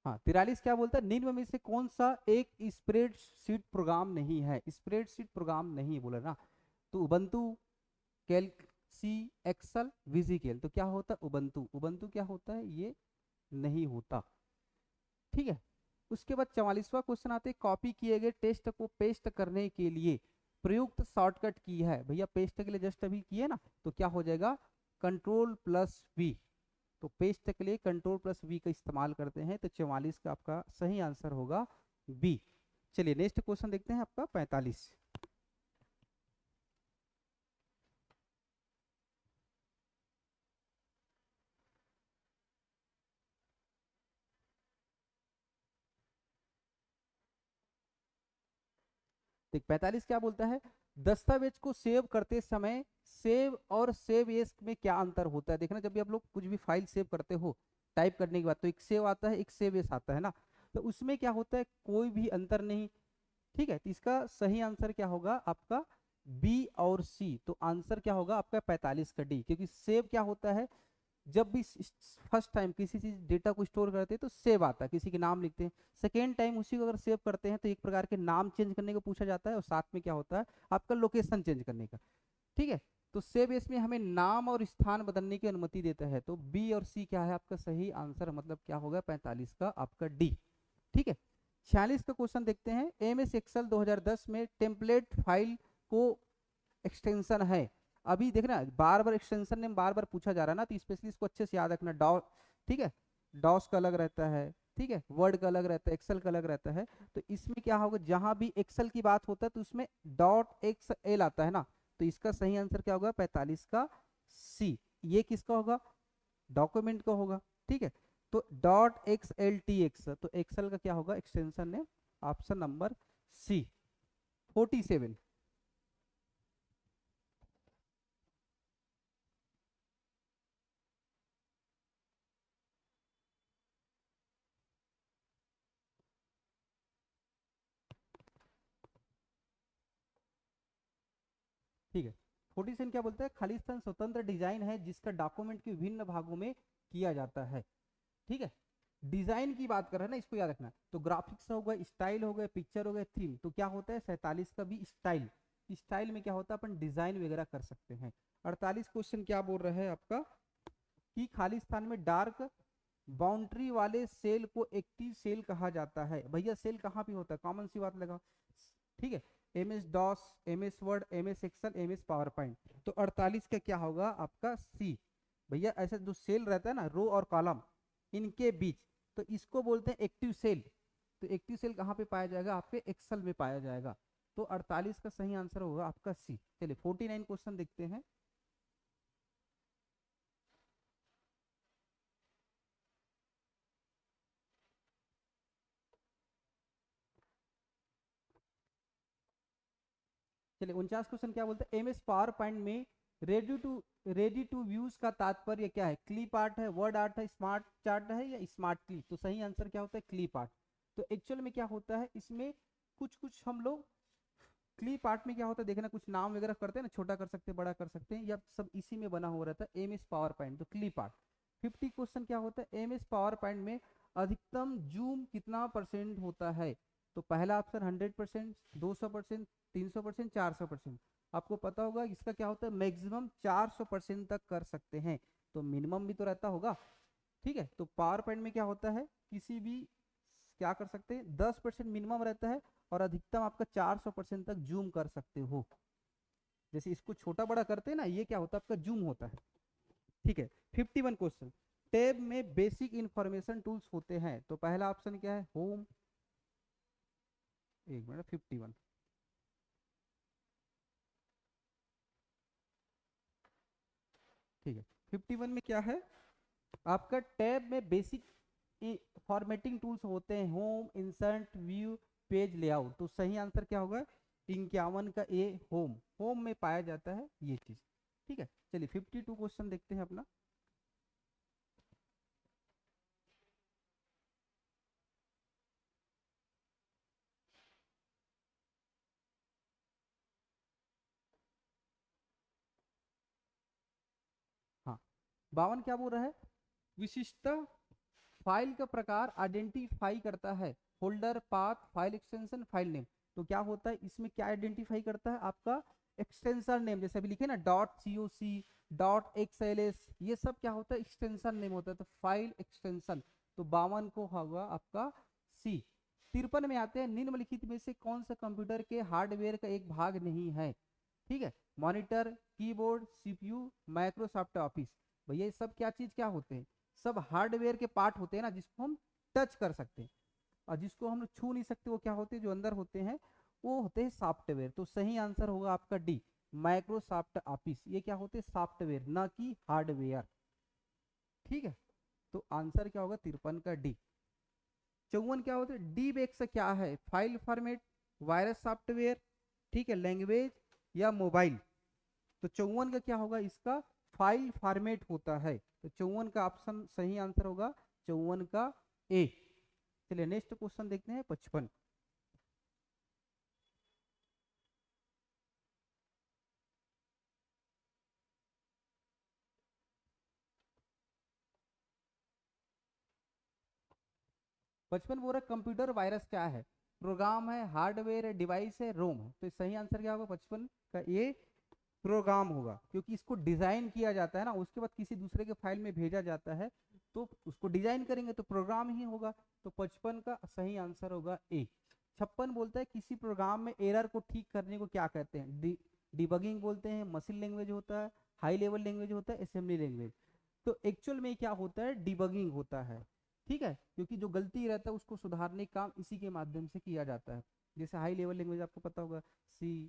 हाँ 43 क्या बोलता है, निम्न में से कौन सा एक स्प्रेडशीट प्रोग्राम नहीं है, स्प्रेडशीट प्रोग्राम नहीं बोला ना। तो उबंटू, कैल्क, सी, एक्सल, विजिकेल, तो क्या होता है उबंटू, उबंटू क्या होता है, ये नहीं होता, ठीक है। उसके बाद 44वां क्वेश्चन आते हैं, कॉपी किए गए टेस्ट को पेस्ट करने के लिए प्रयुक्त शॉर्टकट की है, भैया पेस्ट के लिए जस्ट अभी किए ना, तो क्या हो जाएगा कंट्रोल प्लस वी। तो पेस्ट के लिए कंट्रोल प्लस वी का इस्तेमाल करते हैं, तो 44 का आपका सही आंसर होगा बी। चलिए नेक्स्ट क्वेश्चन देखते हैं आपका 45। देख 45 क्या बोलता है, दस्तावेज को सेव करते समय सेव और सेव एस में क्या अंतर होता है, देखना जब भी आप लोग कुछ भी फाइल सेव करते हो टाइप करने के बाद, तो एक सेव आता है एक सेव एस आता है ना, तो उसमें क्या होता है कोई भी अंतर नहीं, ठीक है। तो इसका सही आंसर क्या होगा आपका बी और सी, तो आंसर क्या होगा आपका 45 का डी, क्योंकि सेव क्या होता है, जब भी फर्स्ट टाइम किसी चीज डेटा को स्टोर करते हैं तो सेव आता है, किसी के नाम लिखते हैं, सेकेंड टाइम उसी को अगर सेव करते हैं तो एक प्रकार के नाम चेंज करने को पूछा जाता है, और साथ में क्या होता है आपका लोकेशन चेंज करने का, ठीक है। तो सेव इसमें हमें नाम और स्थान बदलने की अनुमति देता है, तो बी और सी क्या है आपका सही आंसर, मतलब क्या होगा 45 का आपका डी, ठीक है। 46 का क्वेश्चन देखते हैं, एम एस एक्सल 2010 में टेम्पलेट फाइल को एक्सटेंशन है, अभी देखना बार बार एक्सटेंशन नेम बार बार पूछा जा रहा है ना, तो स्पेशली इसको अच्छे से याद रखना, डॉ, ठीक है, डॉस का अलग रहता है, ठीक है, वर्ड का अलग रहता है, एक्सेल का अलग रहता है। तो इसमें क्या होगा, जहां भी एक्सेल की बात होता है तो उसमें डॉट एक्स एल आता है ना, तो इसका सही आंसर क्या होगा 45 का सी। ये किसका होगा, डॉक्यूमेंट का होगा, ठीक है। तो dot X L T X, तो एक्सेल का क्या होगा extension name, option number C. 47, ठीक है 47 क्या बोलता है, खालिस्तान स्वतंत्र डिजाइन है जिसका डॉक्यूमेंट के विभिन्न भागों में किया जाता है। ठीक है, डिजाइन की बात कर रहे हैं ना, इसको याद रखना। तो ग्राफिक्स हो गया, स्टाइल हो गया, पिक्चर हो गया, थीम। तो क्या होता है 47 का भी स्टाइल। स्टाइल में क्या होता है, अपन डिजाइन वगैरह कर सकते हैं। 48 क्वेश्चन क्या बोल रहा है आपका, कि खालिस्तान में डार्क बाउंड्री वाले सेल को एक्टिव सेल कहा जाता है। भैया सेल कहाँ पे होता है, कॉमन सी बात लगा। ठीक है, MS DOS, MS Word, MS Excel, MS PowerPoint. तो 48 का क्या होगा आपका सी। भैया ऐसे जो सेल रहता है ना, रो और कॉलम, इनके बीच, तो इसको बोलते हैं एक्टिव सेल। तो एक्टिव सेल कहाँ पे पाया जाएगा, आपके एक्सेल में पाया जाएगा। तो 48 का सही आंसर होगा आपका सी। चलिए 49 क्वेश्चन देखते हैं। चलिए 49 क्वेश्चन क्या बोलते हैं, MS पावर पॉइंट में रेडी टू व्यूज का तात्पर्य क्या है। क्लिप आर्ट है, वर्ड आर्ट है, स्मार्ट चार्ट है, या स्मार्ट क्लिप। तो सही आंसर क्या होता है, क्लिप आर्ट। तो एक्चुअल में क्या होता है, इसमें कुछ कुछ हम लोग क्लिप आर्ट में क्या होता है, देखना कुछ नाम वगैरह करते हैं ना, छोटा कर सकते हैं, बड़ा कर सकते हैं, या सब इसी में बना हुआ रहता है MS पावर पॉइंट। तो क्लिप आर्ट। 50 क्वेश्चन क्या होता है, MS पावर पॉइंट में अधिकतम जूम कितना % होता है। तो पहला ऑप्शन 100%, 200%, 300%, 400%। आपको पता होगा इसका क्या होता है, मैक्सिमम 400% तक कर सकते हैं। तो मिनिमम भी तो रहता होगा। ठीक है, तो पावर पॉइंट में क्या होता है, किसी भी क्या कर सकते हैं, 10% मिनिमम रहता है, और अधिकतम आपका 400% तक जूम कर सकते हो। जैसे इसको छोटा बड़ा करते हैं ना, ये क्या होता है, आपका जूम होता है। ठीक है, 51 क्वेश्चन, टैब में बेसिक इंफॉर्मेशन टूल्स होते हैं। तो पहला ऑप्शन क्या है, होम। एक मिनट, 51। ठीक है, 51 में क्या है आपका, टैब में बेसिक फॉर्मेटिंग टूल्स होते हैं, home, insert, view, page layout. तो सही आंसर क्या होगा, 51 का ए, होम। होम में पाया जाता है ये चीज। ठीक है, चलिए 52 क्वेश्चन देखते हैं अपना। हाँ, 52 क्या बोल रहा है, विशिष्ट फाइल का प्रकार आइडेंटिफाई करता है, folder, path, file extension, file name. तो क्या होता है इसमें, क्या आइडेंटिफाई करता है, आपका एक्सटेंशन नेम। जैसे अभी लिखे ना .coc, .xls, ये सब क्या होता है, एक्सटेंशन नेम होता है। तो फाइल एक्सटेंशन। तो 52 को होगा आपका सी। 53 में आते हैं, निम्नलिखित में से कौन सा कंप्यूटर के हार्डवेयर का एक भाग नहीं है। ठीक है, monitor, keyboard, CPU, Microsoft office. भैया ये सब क्या चीज क्या होते हैं, सब हार्डवेयर के पार्ट होते हैं ना, जिसको हम टच कर सकते हैं, और जिसको हम लोग छू नहीं सकते, वो क्या होते हैं, जो अंदर होते हैं वो होते हैं सॉफ्टवेयर। तो सही आंसर होगा आपका डी, माइक्रोसॉफ्ट ऑफिस। ये क्या होते हैं, सॉफ्टवेयर, ना कि हार्डवेयर। ठीक है, तो आंसर क्या होगा 53 का डी। 54 क्या होता है, डी बेक्स क्या है, फाइल फॉर्मेट, वायरस सॉफ्टवेयर, ठीक है, लैंग्वेज, या मोबाइल। तो 54 का क्या होगा, इसका फाइल फॉर्मेट होता है। तो 54 का ऑप्शन सही आंसर होगा 54 का ए। चलिए नेक्स्ट क्वेश्चन देखते हैं, 55। 55 बोल रहा है, कंप्यूटर वायरस क्या है, प्रोग्राम है, हार्डवेयर है, डिवाइस है, रोम है। तो सही आंसर क्या होगा 55 का ये, प्रोग्राम होगा। क्योंकि इसको डिजाइन किया जाता है ना, उसके बाद किसी दूसरे के फाइल में भेजा जाता है, तो उसको डिजाइन करेंगे तो प्रोग्राम ही होगा। तो 55 का सही आंसर होगा ए। 56 बोलता है, किसी प्रोग्राम में एरर को ठीक करने को क्या कहते हैं, डिबगिंग बोलते हैं, मशीन लैंग्वेज होता है, हाई लेवल लैंग्वेज होता है, असेंबली लैंग्वेज। तो एक्चुअल में क्या होता है, डिबगिंग होता है। ठीक है, क्योंकि जो गलती रहता है उसको सुधारने का काम इसी के माध्यम से किया जाता है। जैसे हाई लेवल लैंग्वेज आपको पता होगा, C++,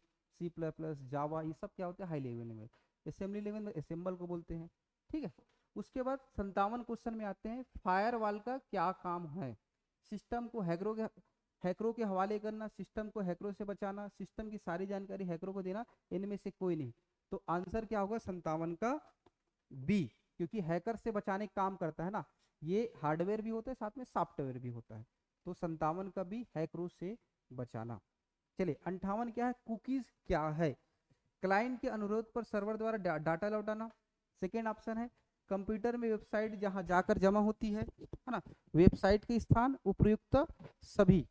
जावा, ये सब क्या होते हैं, high level language. Assembly language में असेंबल को बोलते हैं। ठीक है, उसके बाद 57 क्वेश्चन में आते हैं, फायरवॉल का क्या काम है। सिस्टम को हैकरों के हवाले करना, सिस्टम को हैकरों से बचाना, सिस्टम की सारी जानकारी हैकरों को देना, इनमें से कोई नहीं। तो आंसर क्या होगा 57 का बी, क्योंकि हैकर से बचाने का काम करता है ना। ये हार्डवेयर भी होता है, साथ में सॉफ्टवेयर भी होता है। तो 57 का भी, हैकरों से बचाना। चलिए 58 क्या है, कुकीज क्या है। क्लाइंट के अनुरोध पर सर्वर द्वारा डाटा लौटाना। सेकेंड ऑप्शन है कंप्यूटर में वेबसाइट जहां जाकर जमा होती है ना। वेबसाइट के स्थान उपयुक्त सभी।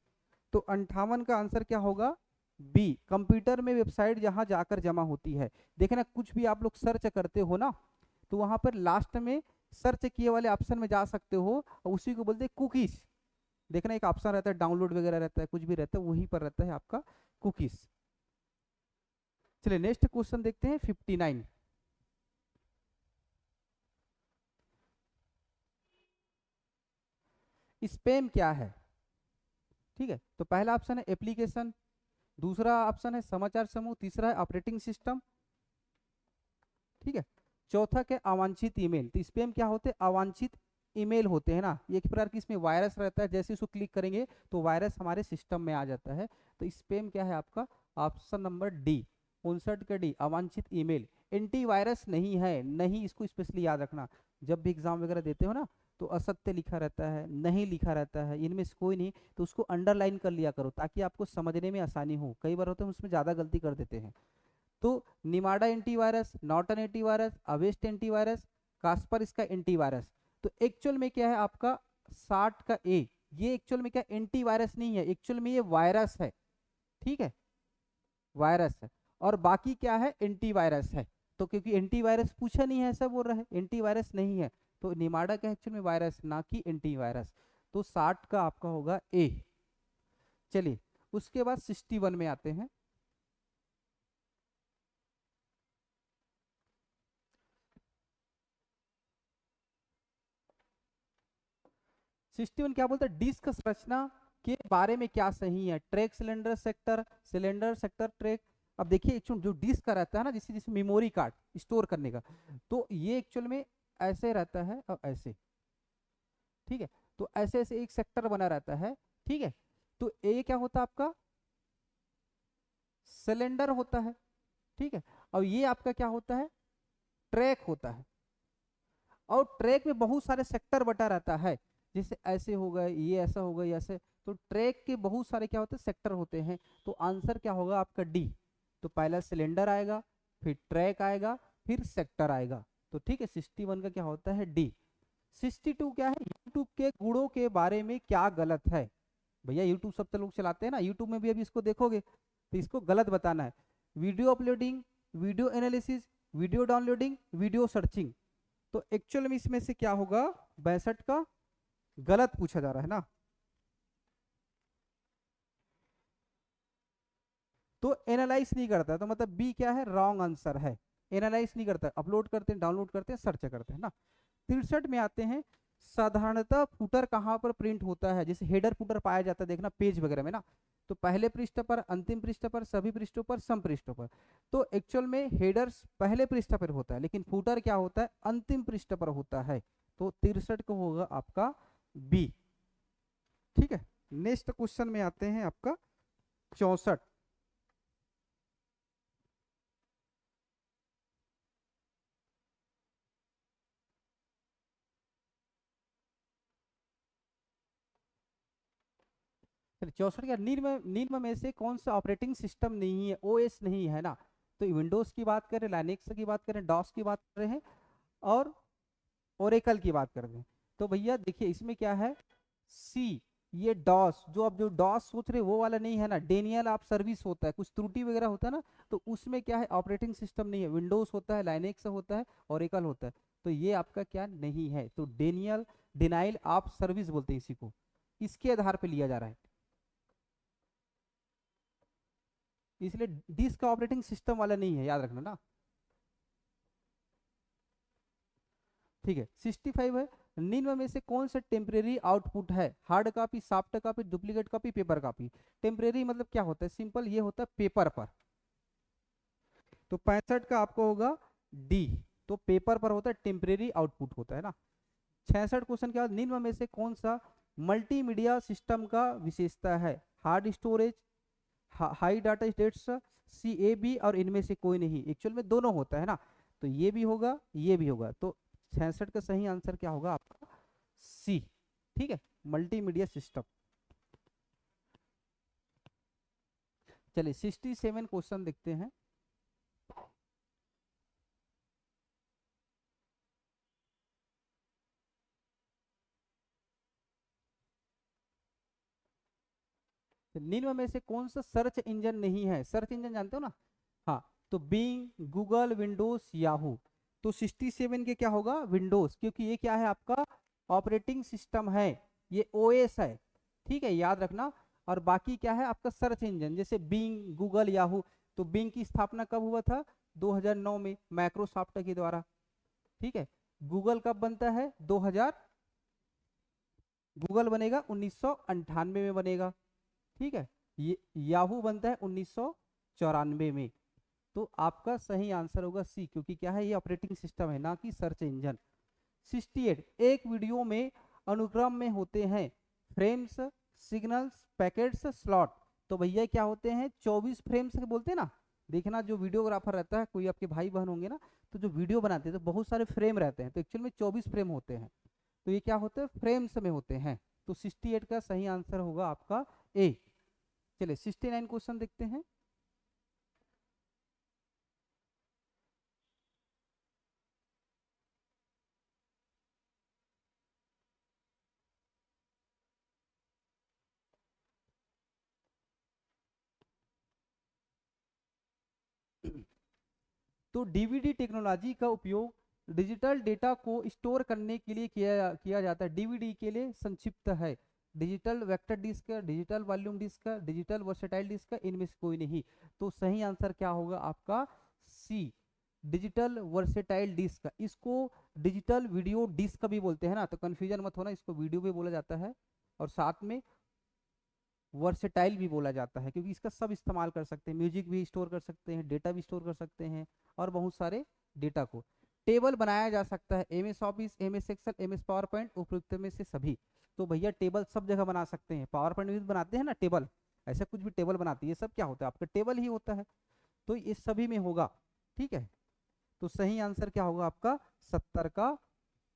तो 58 का आंसर क्या होगा, बी, कंप्यूटर में वेबसाइट जहां जाकर जमा होती है। देखना कुछ भी आप लोग सर्च करते हो ना, तो वहां पर लास्ट में सर्च किए वाले ऑप्शन में जा सकते हो, और उसी को बोलते हैं कुकीज। देखना एक ऑप्शन रहता है डाउनलोड वगैरह रहता है, कुछ भी रहता है, वहीं पर रहता है आपका कुकीज। चलिए नेक्स्ट क्वेश्चन देखते हैं 59। स्पैम क्या है? ठीक है, तो पहला ऑप्शन है एप्लीकेशन, दूसरा ऑप्शन है समाचार समूह, तीसरा है ऑपरेटिंग सिस्टम, ठीक है, चौथा क्या, अवांछित ईमेल। तो स्पैम क्या होते हैं, अवांछित ईमेल होते हैं ना, एक प्रकार की इसमें वायरस रहता है, जैसे इसको क्लिक करेंगे तो वायरस हमारे सिस्टम में आ जाता है। तो स्पैम क्या है आपका, ऑप्शन नंबर डी, 59 का डी, अवांछित ईमेल। एंटीवायरस नहीं है, नहीं, इसको स्पेशली याद रखना। जब भी एग्जाम वगैरह देते हो ना, तो असत्य लिखा रहता है, नहीं लिखा रहता है, इनमें से कोई नहीं, तो उसको अंडरलाइन कर लिया करो ताकि आपको समझने में आसानी हो। कई बार होते हैं उसमें ज़्यादा गलती कर देते हैं। तो Nimda antivirus, Norton antivirus, Avast antivirus, Kasper इसका एंटीवायरस। तो एक्चुअल में क्या है आपका 60 का ए, ये एक्चुअल में क्या एंटीवायरस नहीं है, एक्चुअल में ये वायरस है, ठीक है, वायरस है। और बाकी क्या है, एंटीवायरस है। तो क्योंकि एंटीवायरस पूछा नहीं है, ऐसा बोल रहा है, एंटीवायरस नहीं है, तो निमाडा का एक्चुअल में वायरस ना कि एंटीवायरस। तो 60 का आपका होगा ए। चलिए उसके बाद 61 में आते हैं। 61 क्या बोलता है, डिस्क संरचना के बारे में क्या सही है, track cylinder sector, cylinder sector track. अब देखिए एक्चुअल जो डिस्क का रहता है ना, जिसे जिसे मेमोरी कार्ड स्टोर करने का, तो ये एक्चुअल में ऐसे रहता है और ऐसे, ठीक है, तो ऐसे ऐसे एक सेक्टर बना रहता है, ठीक है। तो ये क्या होता है आपका सिलेंडर होता है, ठीक है, और ये आपका क्या होता है, ट्रैक होता है। और ट्रैक में बहुत सारे सेक्टर बटा रहता है, जैसे ऐसे हो गए, ये ऐसा हो गया, ऐसे। तो ट्रैक के बहुत सारे क्या होते हैं, सेक्टर होते हैं। तो आंसर क्या होगा आपका डी। तो पहला सिलेंडर आएगा, फिर ट्रैक आएगा, फिर सेक्टर आएगा। तो ठीक है, 61 का क्या होता है, डी। 62 क्या है, यूट्यूब के गुणों के बारे में क्या गलत है। भैया यूट्यूब सब तो लोग चलाते हैं ना, यूट्यूब में भी अभी इसको देखोगे तो इसको गलत बताना है। Video uploading, video analysis, video downloading, video searching. तो एक्चुअल में इसमें से क्या होगा, 62 का गलत पूछा जा रहा है ना। तो एनालाइज नहीं करता, तो मतलब बी क्या है, रॉन्ग आंसर है। एनालाइज नहीं करता, अपलोड करते हैं, डाउनलोड करते हैं, सर्च करते हैं ना। 63 में आते हैं, साधारणतः फुटर कहाँ पर प्रिंट होता है, जैसे हेडर फुटर पाया जाता है, देखना पेज वगैरह में ना। तो पहले पृष्ठ पर, अंतिम पृष्ठ पर, सभी पृष्ठों पर, सम पृष्ठों पर। तो एक्चुअल में हेडर्स पहले पृष्ठ पर होता है, लेकिन फुटर क्या होता है, अंतिम पृष्ठ पर होता है। तो 63 को होगा आपका बी, ठीक है। नेक्स्ट क्वेश्चन में आते हैं आपका 64। चलिए 64 क्या, निम्न निम्न में से कौन सा ऑपरेटिंग सिस्टम नहीं है, ओएस नहीं है ना। तो विंडोज की बात करें, लाइनेक्स की बात करें, डॉस की बात कर रहे हैं, और ओरेकल की बात कर रहे हैं। तो भैया देखिए इसमें क्या है, सी, ये डॉस, जो आप जो डॉस सोच रहे वो वाला नहीं है ना, डेनियल आप सर्विस होता है, कुछ त्रुटि वगैरह होता है ना, तो उसमें क्या है, ऑपरेटिंग सिस्टम नहीं है, विंडोज होता है, लाइनेक्स होता है, ओरेकल होता है। तो ये आपका क्या नहीं है, तो डेनियल, डिनाइल आप सर्विस बोलते हैं इसी को, इसके आधार पे लिया जा रहा है। इसलिए डिस्क का ऑपरेटिंग सिस्टम वाला नहीं है, याद रखना ना। ठीक है, 65 है, निम्न में से कौन सा टेम्परेरी आउटपुट है, hard copy, soft copy, duplicate copy, paper copy. Temporary मतलब क्या होता है, सिंपल, ये होता है पेपर पर। तो 65 का आपको होगा डी, तो पेपर पर होता है, टेम्परेरी आउटपुट होता है ना। 66 क्वेश्चन के बाद, निम्न में से कौन सा मल्टीमीडिया सिस्टम का विशेषता है, hard storage, high data states, C A B, और इनमें से कोई नहीं। एक्चुअल में दोनों होता है ना, तो ये भी होगा, ये भी होगा। तो 66 का सही आंसर क्या होगा आपका, सी, ठीक है, मल्टीमीडिया सिस्टम। चलिए 67 क्वेश्चन देखते हैं। तो निम्न में से कौन सा सर्च इंजन नहीं है? सर्च इंजन जानते हो ना? हाँ, तो बिंग, गूगल, विंडोज, याहू। तो 67 के क्या होगा? विंडोज, क्योंकि ये क्या है आपका? ऑपरेटिंग सिस्टम है, ये ओएस है, ठीक है, याद रखना। और बाकी क्या है आपका? सर्च इंजन, जैसे बिंग, गूगल, याहू। तो बिंग की स्थापना कब हुआ था? 2009 में माइक्रोसॉफ्ट के द्वारा, ठीक है। गूगल कब बनता है? 2000, गूगल बनेगा 1998 में बनेगा, ठीक है। ये याहू बनता है 1994 में। तो आपका सही आंसर होगा सी, क्योंकि क्या है? ये ऑपरेटिंग सिस्टम है, ना कि सर्च इंजन। 68, एक वीडियो में अनुक्रम में होते हैं फ्रेम्स, सिग्नल्स, पैकेट्स, स्लॉट। तो भैया क्या होते हैं? 24 फ्रेम्स के बोलते हैं ना। देखना, जो वीडियोग्राफर रहता है, कोई आपके भाई बहन होंगे ना, तो जो वीडियो बनाते हैं तो बहुत सारे फ्रेम रहते हैं, तो एक्चुअल में 24 फ्रेम होते हैं। तो ये क्या होते हैं? फ्रेम्स में होते हैं। तो 68 का सही आंसर होगा आपका ए। चलिए 69 क्वेश्चन देखते हैं। तो डीवीडी टेक्नोलॉजी का उपयोग डिजिटल डेटा को स्टोर करने के लिए किया जाता है। डीवीडी के लिए संक्षिप्त है digital vector disc, digital volume disc, digital versatile disc, इनमें से कोई नहीं। तो सही आंसर क्या होगा आपका? सी, डिजिटल वर्सेटाइल डिस्क। इसको डिजिटल वीडियो डिस्क भी बोलते हैं ना, तो कंफ्यूजन मत होना, इसको वीडियो भी बोला जाता है और साथ में वर्सेटाइल भी बोला जाता है, क्योंकि इसका सब इस्तेमाल कर सकते हैं, म्यूजिक भी स्टोर कर सकते हैं, डेटा भी स्टोर कर सकते हैं, और बहुत सारे डेटा को टेबल बनाया जा सकता है। M S Office, M S Excel, M S PowerPoint, उपयुक्त में से सभी। तो भैया टेबल सब जगह बना सकते हैं, पावर पॉइंट में भी बनाते हैं ना टेबल, ऐसा कुछ भी टेबल बनाती है, सब क्या होता है आपका? टेबल ही होता है। तो इस सभी में होगा, ठीक है। तो सही आंसर क्या होगा आपका? 70 का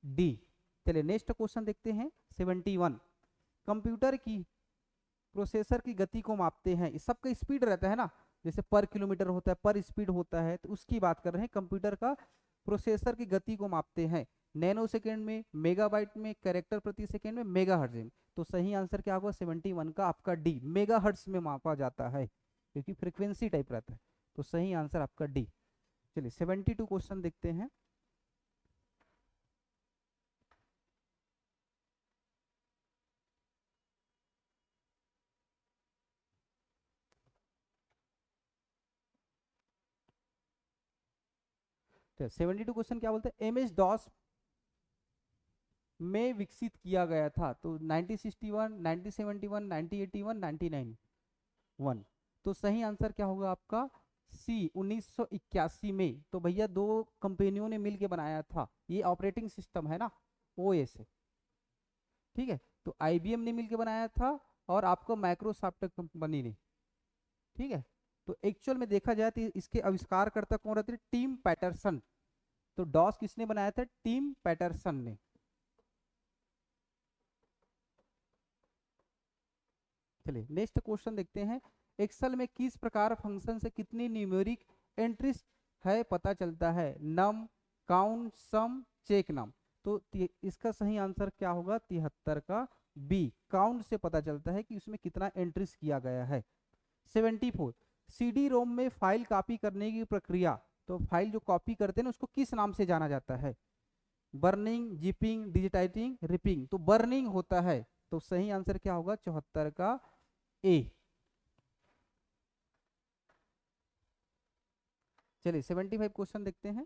डी। चलिए नेक्स्ट क्वेश्चन देखते हैं। 71, कंप्यूटर की प्रोसेसर की गति को मापते हैं, इस सबका स्पीड रहता है ना, जैसे पर किलोमीटर होता है, पर स्पीड होता है, तो उसकी बात कर रहे हैं। कंप्यूटर का प्रोसेसर की गति को मापते हैं नैनो सेकेंड में, मेगाबाइट में, कैरेक्टर प्रति सेकेंड में, मेगा हर्ट्ज में। तो सही आंसर क्या होगा? 71 का आपका डी, मेगा हर्ट्ज में मापा जाता है, क्योंकि फ्रीक्वेंसी टाइप रहता है। तो सही आंसर आपका डी। चलिए 72 क्वेश्चन देखते हैं। तो 72 क्वेश्चन क्या बोलते हैं? एम एस डॉस में विकसित किया गया था। तो 1961, 1971, 1981, 1991। तो सही आंसर क्या होगा आपका? सी, 1981 में। तो भैया दो कंपनियों ने मिलकर बनाया था, ये ऑपरेटिंग सिस्टम है ना, ओएस है, ठीक है। तो आईबीएम ने मिलकर बनाया था और आपको माइक्रोसॉफ्ट कंपनी ने, ठीक है। तो एक्चुअल में देखा जाए तो इसके आविष्कारकर्ता कौन रहते? Tim Patterson. तो डॉस किसने बनाया था? टिम पैटरसन ने। चलिए नेक्स्ट क्वेश्चन देखते हैं। एक्सेल में किस प्रकार फंक्शन से कितनी न्यूमेरिक एंट्रीज है पता चलता है? नम, काउंट, सम, चेक नम। तो इसका सही आंसर क्या होगा? 73 का बी, काउंट से पता चलता है कि उसमें कितना एंट्रीज किया गया है। 74, सीडी रोम में फाइल कॉपी करने की प्रक्रिया, तो फाइल जो कॉपी करते हैं ना उसको किस नाम से जाना जाता है? Burning, zipping, digitizing, ripping. तो बर्निंग होता है। तो सही आंसर क्या होगा? 74 का ए। चलिए 75 क्वेश्चन देखते हैं।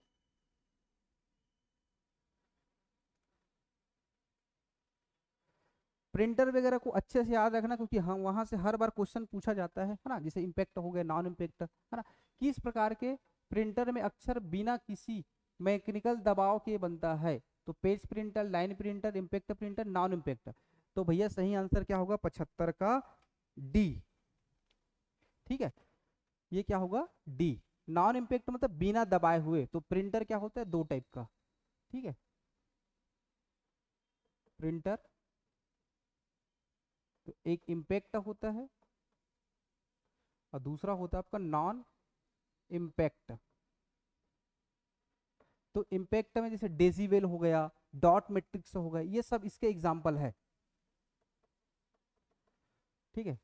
प्रिंटर वगैरह को अच्छे से याद रखना, क्योंकि हम वहां से हर बार क्वेश्चन पूछा जाता है ना, जैसे इम्पैक्ट हो गया, नॉन इम्पैक्ट, है ना। किस प्रकार के प्रिंटर में अक्षर बिना किसी मैकेनिकल दबाव के बनता है? तो page printer, line printer, impact printer, non impact. तो भैया सही आंसर क्या होगा? 75 का डी, ठीक है। ये क्या होगा? डी। नॉन इम्पैक्ट मतलब बिना दबाए हुए। तो प्रिंटर क्या होता है? दो टाइप का, ठीक है। प्रिंटर, तो एक इम्पैक्ट होता है और दूसरा होता है आपका नॉन इम्पैक्ट। तो इम्पैक्ट में जैसे डेसिबल हो गया, डॉट मैट्रिक्स हो गया, ये सब इसके एग्जाम्पल है, ठीक है।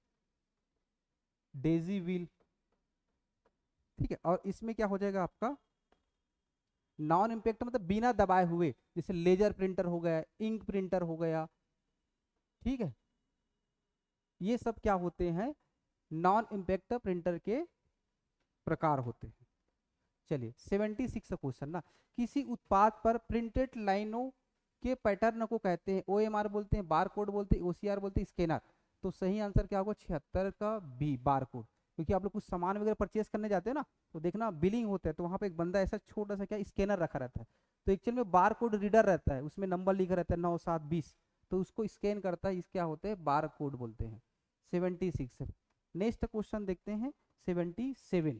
डेजी व्हील, ठीक है। और इसमें क्या हो जाएगा आपका नॉन इम्पैक्ट मतलब बिना दबाए हुए, जैसे लेजर प्रिंटर हो गया, इंक प्रिंटर हो गया, ठीक है। ये सब क्या होते हैं, नॉन इम्पैक्ट प्रिंटर के प्रकार होते हैं। चलिए 76 क्वेश्चन ना, किसी उत्पाद पर प्रिंटेड लाइनों के पैटर्न को कहते हैं ओएमआर बोलते हैं, बार कोड बोलते हैं, ओसीआर बोलते हैं, स्कैनर। तो सही आंसर क्या होगा 76 का बी, बार कोड। क्योंकि आप लोग कुछ सामान वगैरह परचेस करने जाते हैं ना, तो देखना बिलिंग होता है, तो वहां पे एक बंदा ऐसा छोटा सा क्या स्कैनर रखा रहता है, तो एक्चुअल में बार कोड रीडर रहता है, उसमें नंबर लिखा रहता है 9720, तो उसको स्कैन करता है, इस क्या होते हैं बार कोड बोलते हैं। 76। नेक्स्ट क्वेश्चन देखते हैं 77।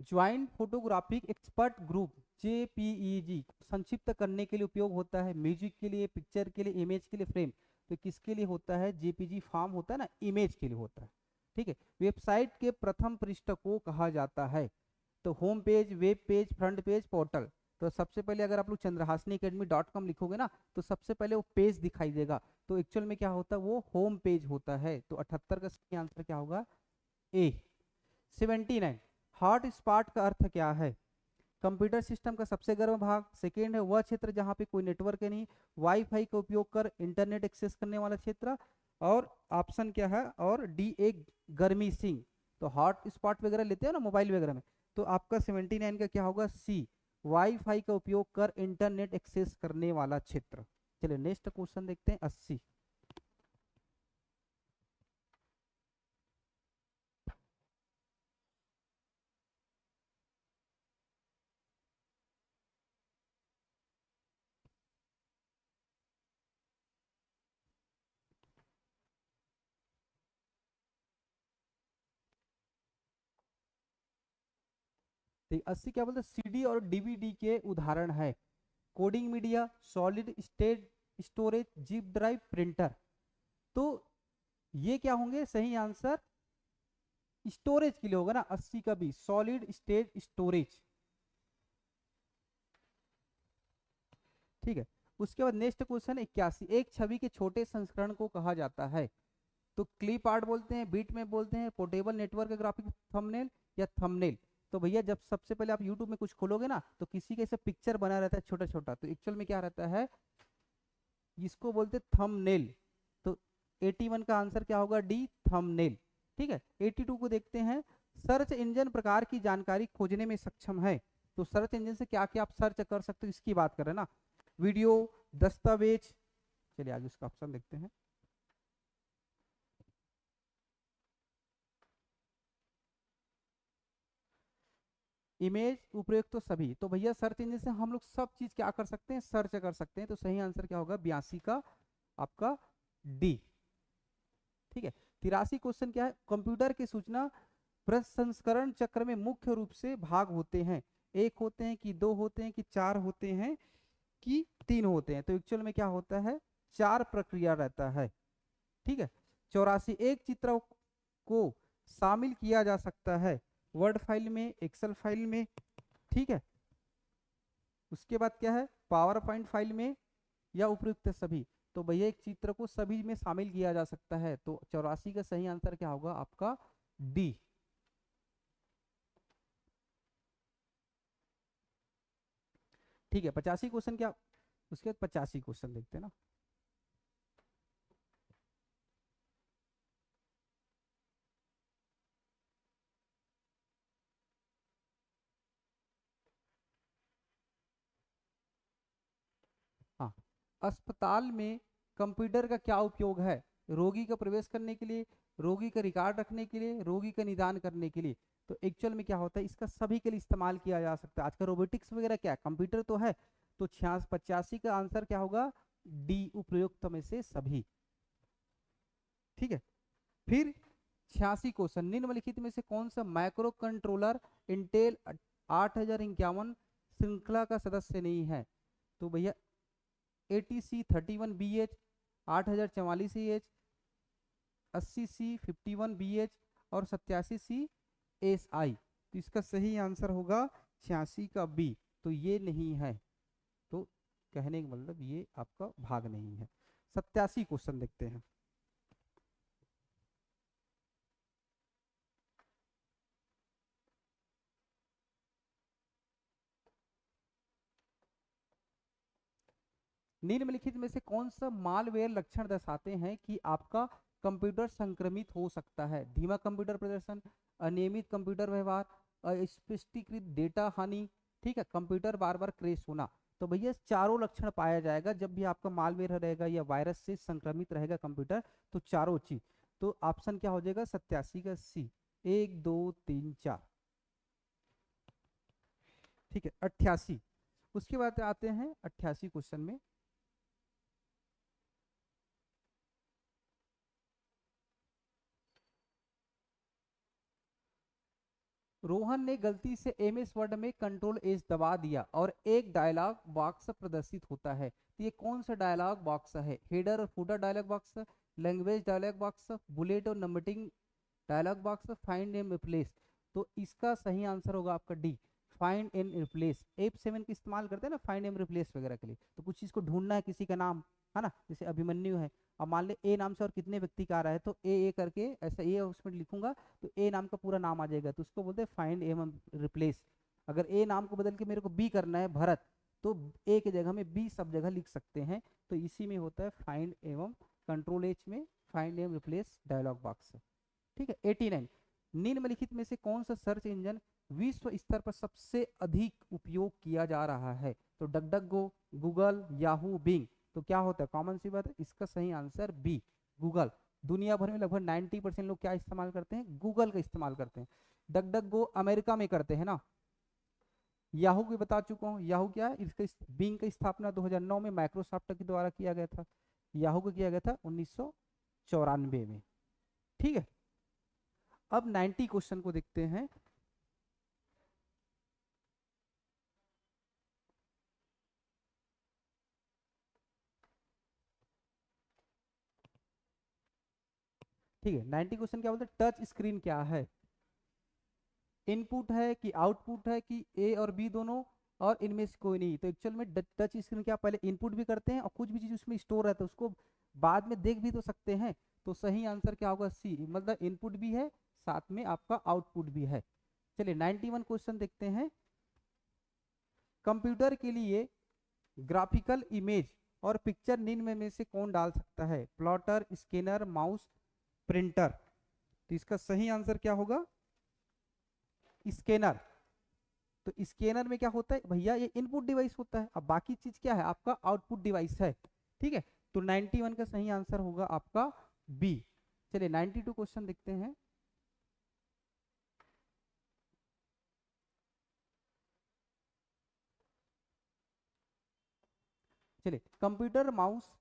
Joint photographic expert group JPEG संक्षिप्त करने के लिए उपयोग होता है म्यूजिक के लिए, पिक्चर के लिए, इमेज के लिए, फ्रेम। तो किसके लिए होता है, जेपीजी फॉर्म होता है ना, इमेज के लिए होता है, ठीक है। वेबसाइट के प्रथम पृष्ठ को कहा जाता है, तो home page, web page, front page, portal. तो सबसे पहले अगर आप लोग chandrahasini.academy.com लिखोगे ना, तो सबसे पहले वो पेज दिखाई देगा, तो एक्चुअल में क्या होता है वो होम पेज होता है। तो 78 का सही आंसर क्या होगा ए। 79, हॉट स्पॉट का अर्थ क्या है, कंप्यूटर सिस्टम का सबसे गर्म भाग, सेकेंड है वह क्षेत्र जहां पे कोई नेटवर्क नहीं, वाईफाई का उपयोग कर इंटरनेट एक्सेस करने वाला क्षेत्र, और ऑप्शन क्या है, और डी एक गर्मी सिंह। तो हॉट स्पॉट वगैरह लेते हो ना मोबाइल वगैरह में, तो आपका 79 का क्या होगा सी, वाईफाई का उपयोग कर इंटरनेट एक्सेस करने वाला क्षेत्र। चलिए नेक्स्ट क्वेश्चन देखते हैं 80। तो 80 क्या बोलते हैं, सीडी और डीवीडी के उदाहरण है, coding media, solid state storage, zip drive, printer. तो ये क्या होंगे सही आंसर, स्टोरेज के लिए होगा ना, 80 का भी सॉलिड स्टेट स्टोरेज, ठीक है। उसके बाद नेक्स्ट क्वेश्चन 81, एक छवि के छोटे संस्करण को कहा जाता है, तो क्लिप आर्ट बोलते हैं, बीट में बोलते हैं, पोर्टेबल नेटवर्क ग्राफिक, थंबनेल या थंबनेल। तो भैया जब सबसे पहले आप यूट्यूब में कुछ खोलोगे ना, तो किसी का ऐसा पिक्चर बना रहता है छोटा छोटा, तो एक्चुअल में क्या रहता है, इसको बोलते थंबनेल। तो 81 का आंसर क्या होगा डी, थंबनेल, ठीक है। 82 को देखते हैं, सर्च इंजन प्रकार की जानकारी खोजने में सक्षम है, तो सर्च इंजन से क्या क्या आप सर्च कर सकते हो इसकी बात कर रहे हैं ना, वीडियो, दस्तावेज। चलिए आगे उसका ऑप्शन देखते हैं, इमेज, उपयुक्त तो सभी। तो भैया सर्च इंजन से हम लोग सब चीज क्या कर सकते हैं, सर्च कर सकते हैं, तो सही आंसर क्या होगा 82 का आपका डी, ठीक है। 83 क्वेश्चन क्या है, कंप्यूटर की सूचना प्रसंस्करण चक्र में मुख्य रूप से भाग होते हैं, एक होते हैं कि दो होते हैं कि चार होते हैं कि तीन होते हैं, तो एक्चुअल में क्या होता है चार प्रक्रिया रहता है, ठीक है। 84, एक चित्र को शामिल किया जा सकता है वर्ड फाइल में, एक्सेल फाइल में, ठीक है। उसके बाद क्या है पावर पॉइंट फाइल में या उपयुक्त सभी। तो भैया एक चित्र को सभी में शामिल किया जा सकता है, तो 84 का सही आंसर क्या होगा आपका डी, ठीक है। 85 क्वेश्चन क्या, उसके बाद 85 क्वेश्चन देखते हैं ना, हाँ। अस्पताल में कंप्यूटर का क्या उपयोग है, रोगी का प्रवेश करने के लिए, रोगी का रिकॉर्ड रखने के लिए, रोगी का निदान करने के लिए। तो एक्चुअल में क्या होता है इसका सभी के लिए इस्तेमाल किया जा सकता है, आजकल रोबोटिक्स वगैरह क्या है, कंप्यूटर तो है। तो 85 का आंसर क्या होगा डी, उपयुक्त में से सभी, ठीक है। फिर 86 क्वेश्चन, निम्नलिखित में से कौन सा माइक्रो कंट्रोलर इंटेल 8051 श्रृंखला का सदस्य नहीं है। तो भैया ATC31BH, 8044EH, 80C51BH और 87CSI। तो इसका सही आंसर होगा 86 का बी, तो ये नहीं है, तो कहने का मतलब ये आपका भाग नहीं है। 87 क्वेश्चन देखते हैं। निम्नलिखित में से कौन सा मालवेयर लक्षण दर्शाते हैं कि आपका कंप्यूटर संक्रमित हो सकता है? धीमा कंप्यूटर प्रदर्शन, अनियमित कंप्यूटर व्यवहार, अस्पष्टीकृत डेटा हानि, ठीक है, कंप्यूटर बार बार क्रैश होना। तो भैया चारों लक्षण पाया जाएगा जब भी आपका मालवेयर रहेगा या वायरस से संक्रमित रहेगा कंप्यूटर, तो चारों चीज। तो ऑप्शन क्या हो जाएगा 87 का सी, 1 2 3 4। ठीक है, 88। उसके बाद आते हैं 88 क्वेश्चन में। रोहन ने गलती से एमएस वर्ड में कंट्रोल एज दबा दिया और एक डायलॉग बॉक्स प्रदर्शित होता है, तो ये कौन सा डायलॉग बॉक्स है? हेडर और footer dialog box, language dialog box, bullet और numbering dialog box, find and replace. तो इसका सही आंसर होगा आपका D, find and replace. F7 का इस्तेमाल करते हैं ना फाइंड एंड रिप्लेस वगैरह के लिए, तो कुछ चीज को ढूंढना है, किसी का नाम है ना, जैसे अभिमन्यु है, अब मान ले ए नाम से और कितने व्यक्ति का आ रहा है, तो ए करके ऐसा ए उसमें लिखूंगा, तो ए नाम का पूरा नाम आ जाएगा, तो उसको बोलते हैं फाइंड एवं रिप्लेस। अगर ए नाम को बदल के मेरे को बी करना है भरत, तो ए की जगह में बी सब जगह लिख सकते हैं, तो इसी में होता है फाइंड एवं कंट्रोल एच में फाइंड एवं रिप्लेस डायलॉग बॉक्स। ठीक है, 89। निम्नलिखित में से कौन सा सर्च इंजन विश्व स्तर पर सबसे अधिक उपयोग किया जा रहा है? तो डक डक गो, गूगल, याहू, बिंग। तो क्या होता है, कॉमन सी बात है, इसका सही आंसर बी, गूगल। दुनिया भर में लगभग 90% लोग क्या इस्तेमाल करते हैं? गूगल का इस्तेमाल करते हैं। डक डक गो अमेरिका में करते हैं ना। याहू की बता चुका हूँ, याहू क्या है, इसका बिंग की स्थापना 2009 में माइक्रोसॉफ्ट के द्वारा किया गया था। याहू को किया गया था 1994 में। ठीक है, अब 90 क्वेश्चन को देखते हैं। ठीक है, 90 क्वेश्चन क्या बोलते हैं, टच स्क्रीन क्या है? इनपुट है कि आउटपुट है कि ए और बी दोनों, और इनमें से कोई नहीं? तो एक्चुअल में टच स्क्रीन क्या, पहले इनपुट भी करते हैं और कुछ भी चीज उसमें स्टोर रहता है, उसको बाद में देख भी तो सकते हैं। तो सही आंसर क्या होगा, सी, मतलब इनपुट भी है साथ में आपका आउटपुट भी है। चलिए 91 क्वेश्चन देखते हैं। कंप्यूटर के लिए ग्राफिकल इमेज और पिक्चर निम्न में से कौन डाल सकता है? Plotter, scanner, mouse, printer. तो इसका सही आंसर क्या होगा, स्कैनर। तो स्कैनर में क्या होता है भैया, ये इनपुट डिवाइस होता है, अब बाकी चीज क्या है, आपका आउटपुट डिवाइस है। ठीक है, तो 91 का सही आंसर होगा आपका बी। चलिए 92 क्वेश्चन देखते हैं। चलिए, कंप्यूटर माउस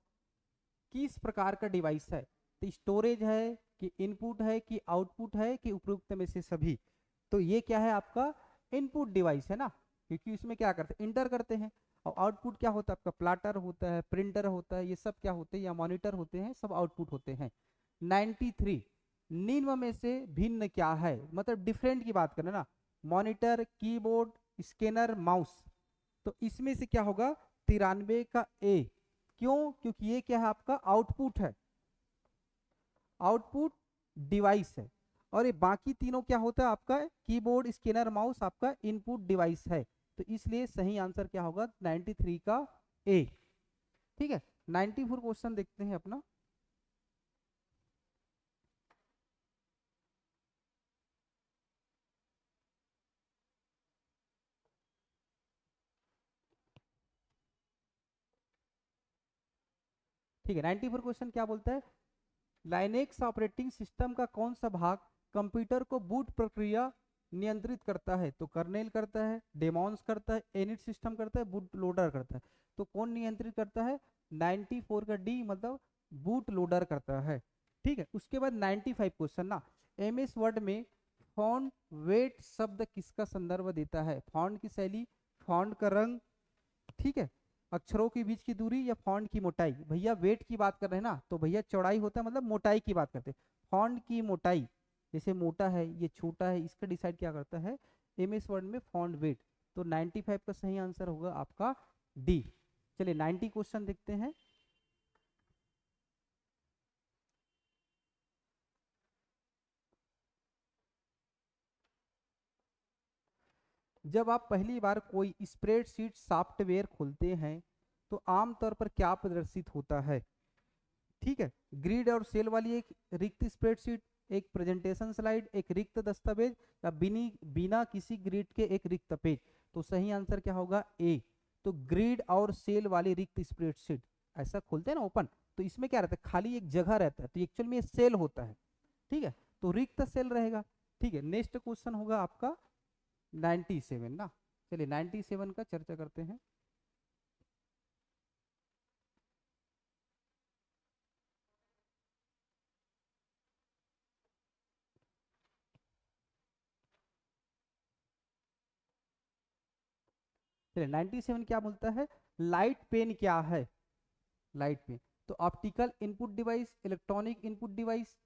किस प्रकार का डिवाइस है? तो स्टोरेज है कि इनपुट है कि आउटपुट है कि उपरोक्त में से सभी? तो ये क्या है आपका इनपुट डिवाइस है ना, क्योंकि इसमें क्या करते हैं, इंटर करते हैं। और आउटपुट क्या होता है आपका, प्लाटर होता है, प्रिंटर होता है, ये सब क्या होते हैं, या मॉनिटर होते हैं, सब आउटपुट होते हैं। 93, निम्न में से भिन्न क्या है? मतलब डिफरेंट की बात करें ना, मॉनिटर, कीबोर्ड, स्कैनर, माउस। तो इसमें से क्या होगा, 93 का ए। क्यों? क्योंकि ये क्या है आपका आउटपुट है, आउटपुट डिवाइस है। और ये बाकी तीनों क्या होता है आपका, कीबोर्ड, स्कैनर, माउस आपका इनपुट डिवाइस है। तो इसलिए सही आंसर क्या होगा 93 का ए। ठीक है, 94 क्वेश्चन देखते हैं अपना। ठीक है, 94 क्वेश्चन क्या बोलता है, लाइनेक्स ऑपरेटिंग सिस्टम का कौन सा भाग कंप्यूटर को बूट प्रक्रिया नियंत्रित करता है? तो कर्नेल करता है, डेमॉन्स करता है, एनिट सिस्टम करता है, बूट लोडर करता है। तो कौन नियंत्रित करता है? 94 का डी, मतलब बूट लोडर करता है। ठीक है, उसके बाद 95 क्वेश्चन ना, एमएस वर्ड में फॉन्ट वेट शब्द किसका संदर्भ देता है? फॉन्ट की शैली, फॉन्ट का रंग, ठीक है, अक्षरों के बीच की दूरी, या फॉन्ट की मोटाई। भैया वेट की बात कर रहे हैं ना, तो भैया चौड़ाई होता है, मतलब मोटाई की बात करते हैं। फॉन्ट की मोटाई, जैसे मोटा है ये छोटा है, इसका डिसाइड क्या करता है एमएस वर्ड में फॉन्ट वेट। तो 95 का सही आंसर होगा आपका डी। चलिए 90 क्वेश्चन देखते हैं। जब आप पहली बार कोई स्प्रेडशीट सॉफ्टवेयर खोलते हैं तो आमतौर पर क्या प्रदर्शित होता है? ठीक है, ग्रिड और सेल वाली एक रिक्त स्प्रेडशीट, एक प्रेजेंटेशन स्लाइड, एक रिक्त दस्तावेज, या बिना किसी ग्रिड के एक रिक्त पेज। तो सही आंसर क्या होगा? ए। तो ग्रिड और सेल वाली रिक्त स्प्रेडशीट ऐसा खोलते हैं ना ओपन, तो इसमें क्या रहता है? खाली एक जगह रहता है, तो एक्चुअल में ये सेल होता है। ठीक है, तो रिक्त सेल रहेगा। ठीक है, नेक्स्ट क्वेश्चन होगा आपका 97 ना। चलिए 97 का चर्चा करते हैं। चलिए 97 क्या बोलता है? लाइट पेन क्या है? लाइट पेन तो optical input device, electronic input device,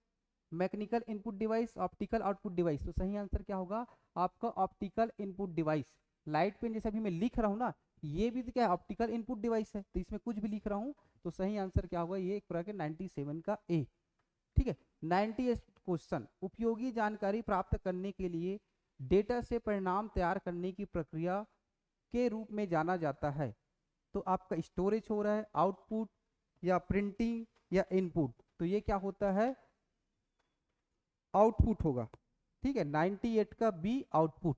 mechanical input device, optical output device. तो सही आंसर क्या होगा आपका? Optical input device. Light pen जैसे अभी मैं लिख रहा हूँ ना, ये भी तो क्या है? ऑप्टिकल इनपुट डिवाइस है, तो इसमें कुछ भी लिख रहा हूँ। तो सही आंसर क्या होगा? ये पूरा के 97 का ए। ठीक है, 98 क्वेश्चन, उपयोगी जानकारी प्राप्त करने के लिए डेटा से परिणाम तैयार करने की प्रक्रिया के रूप में जाना जाता है। तो आपका स्टोरेज हो रहा है, आउटपुट या प्रिंटिंग या इनपुट, तो ये क्या होता है? आउटपुट होगा। ठीक है, 98 का बी आउटपुट।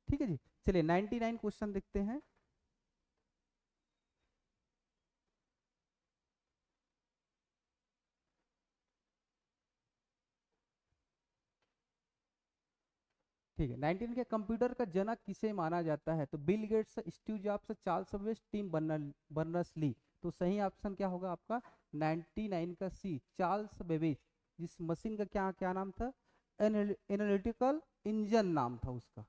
ठीक है जी, चलिए 99 क्वेश्चन देखते हैं। ठीक है, 19 के कंप्यूटर का जनक किसे माना जाता है? तो Bill Gates, Steve Jobs, Charles Babbage, Tim Berners Lee. तो सही ऑप्शन क्या होगा आपका? 99 का सी, चार्ल्स बेबेज। जिस मशीन का क्या क्या नाम था? एनालिटिकल इंजन नाम था उसका,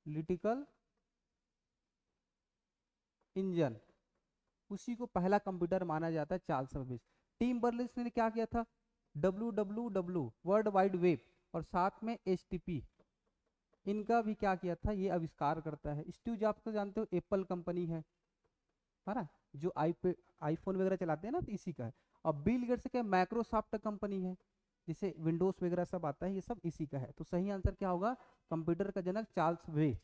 लिटिकल इंजन। उसी को पहला कंप्यूटर माना जाता है, चार्ल्स बेबेज। टिम बर्नर्स ने क्या किया था? WWW, वर्ल्ड वाइड वेब, और साथ में HTTP, इनका भी क्या किया था? ये आविष्कार करता है। स्टीव जॉब्स को जानते हो, एप्पल कंपनी है ना, जो आईफोन वगैरह चलाते हैं ना, तो इसी का है। और बिल गेट्स क्या? माइक्रोसॉफ्ट कंपनी है, जिसे विंडोज वगैरह सब आता है, ये सब इसी का है। तो सही आंसर क्या होगा? कंप्यूटर का जनक चार्ल्स बेबेज।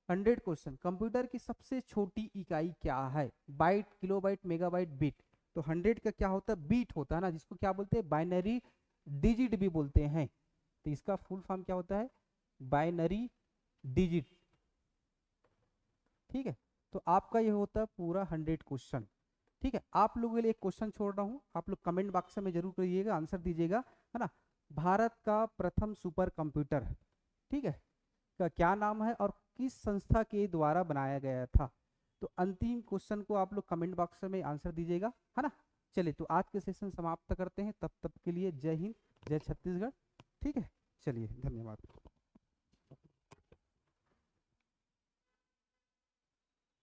100 क्वेश्चन, कंप्यूटर की सबसे छोटी इकाई क्या है? Byte, kilobyte, megabyte, bit. तो 100 का क्या होता है? बीट होता है ना, जिसको क्या बोलते हैं? बाइनरी डिजिट भी बोलते हैं। तो इसका फुल फॉर्म क्या होता है? Binary digit. ठीक है, तो आपका ये होता है पूरा 100 क्वेश्चन। ठीक है, आप लोगों के लिए एक क्वेश्चन छोड़ रहा हूँ, आप लोग कमेंट बॉक्स में जरूर करिएगा, आंसर दीजिएगा, है ना। भारत का प्रथम सुपर कंप्यूटर, ठीक है, का क्या नाम है और किस संस्था के द्वारा बनाया गया था? तो अंतिम क्वेश्चन को आप लोग कमेंट बॉक्स में आंसर दीजिएगा, है ना। चलिए, तो आज के सेशन समाप्त करते हैं, तब तक के लिए जय हिंद, जय छत्तीसगढ़। ठीक है, चलिए, धन्यवाद।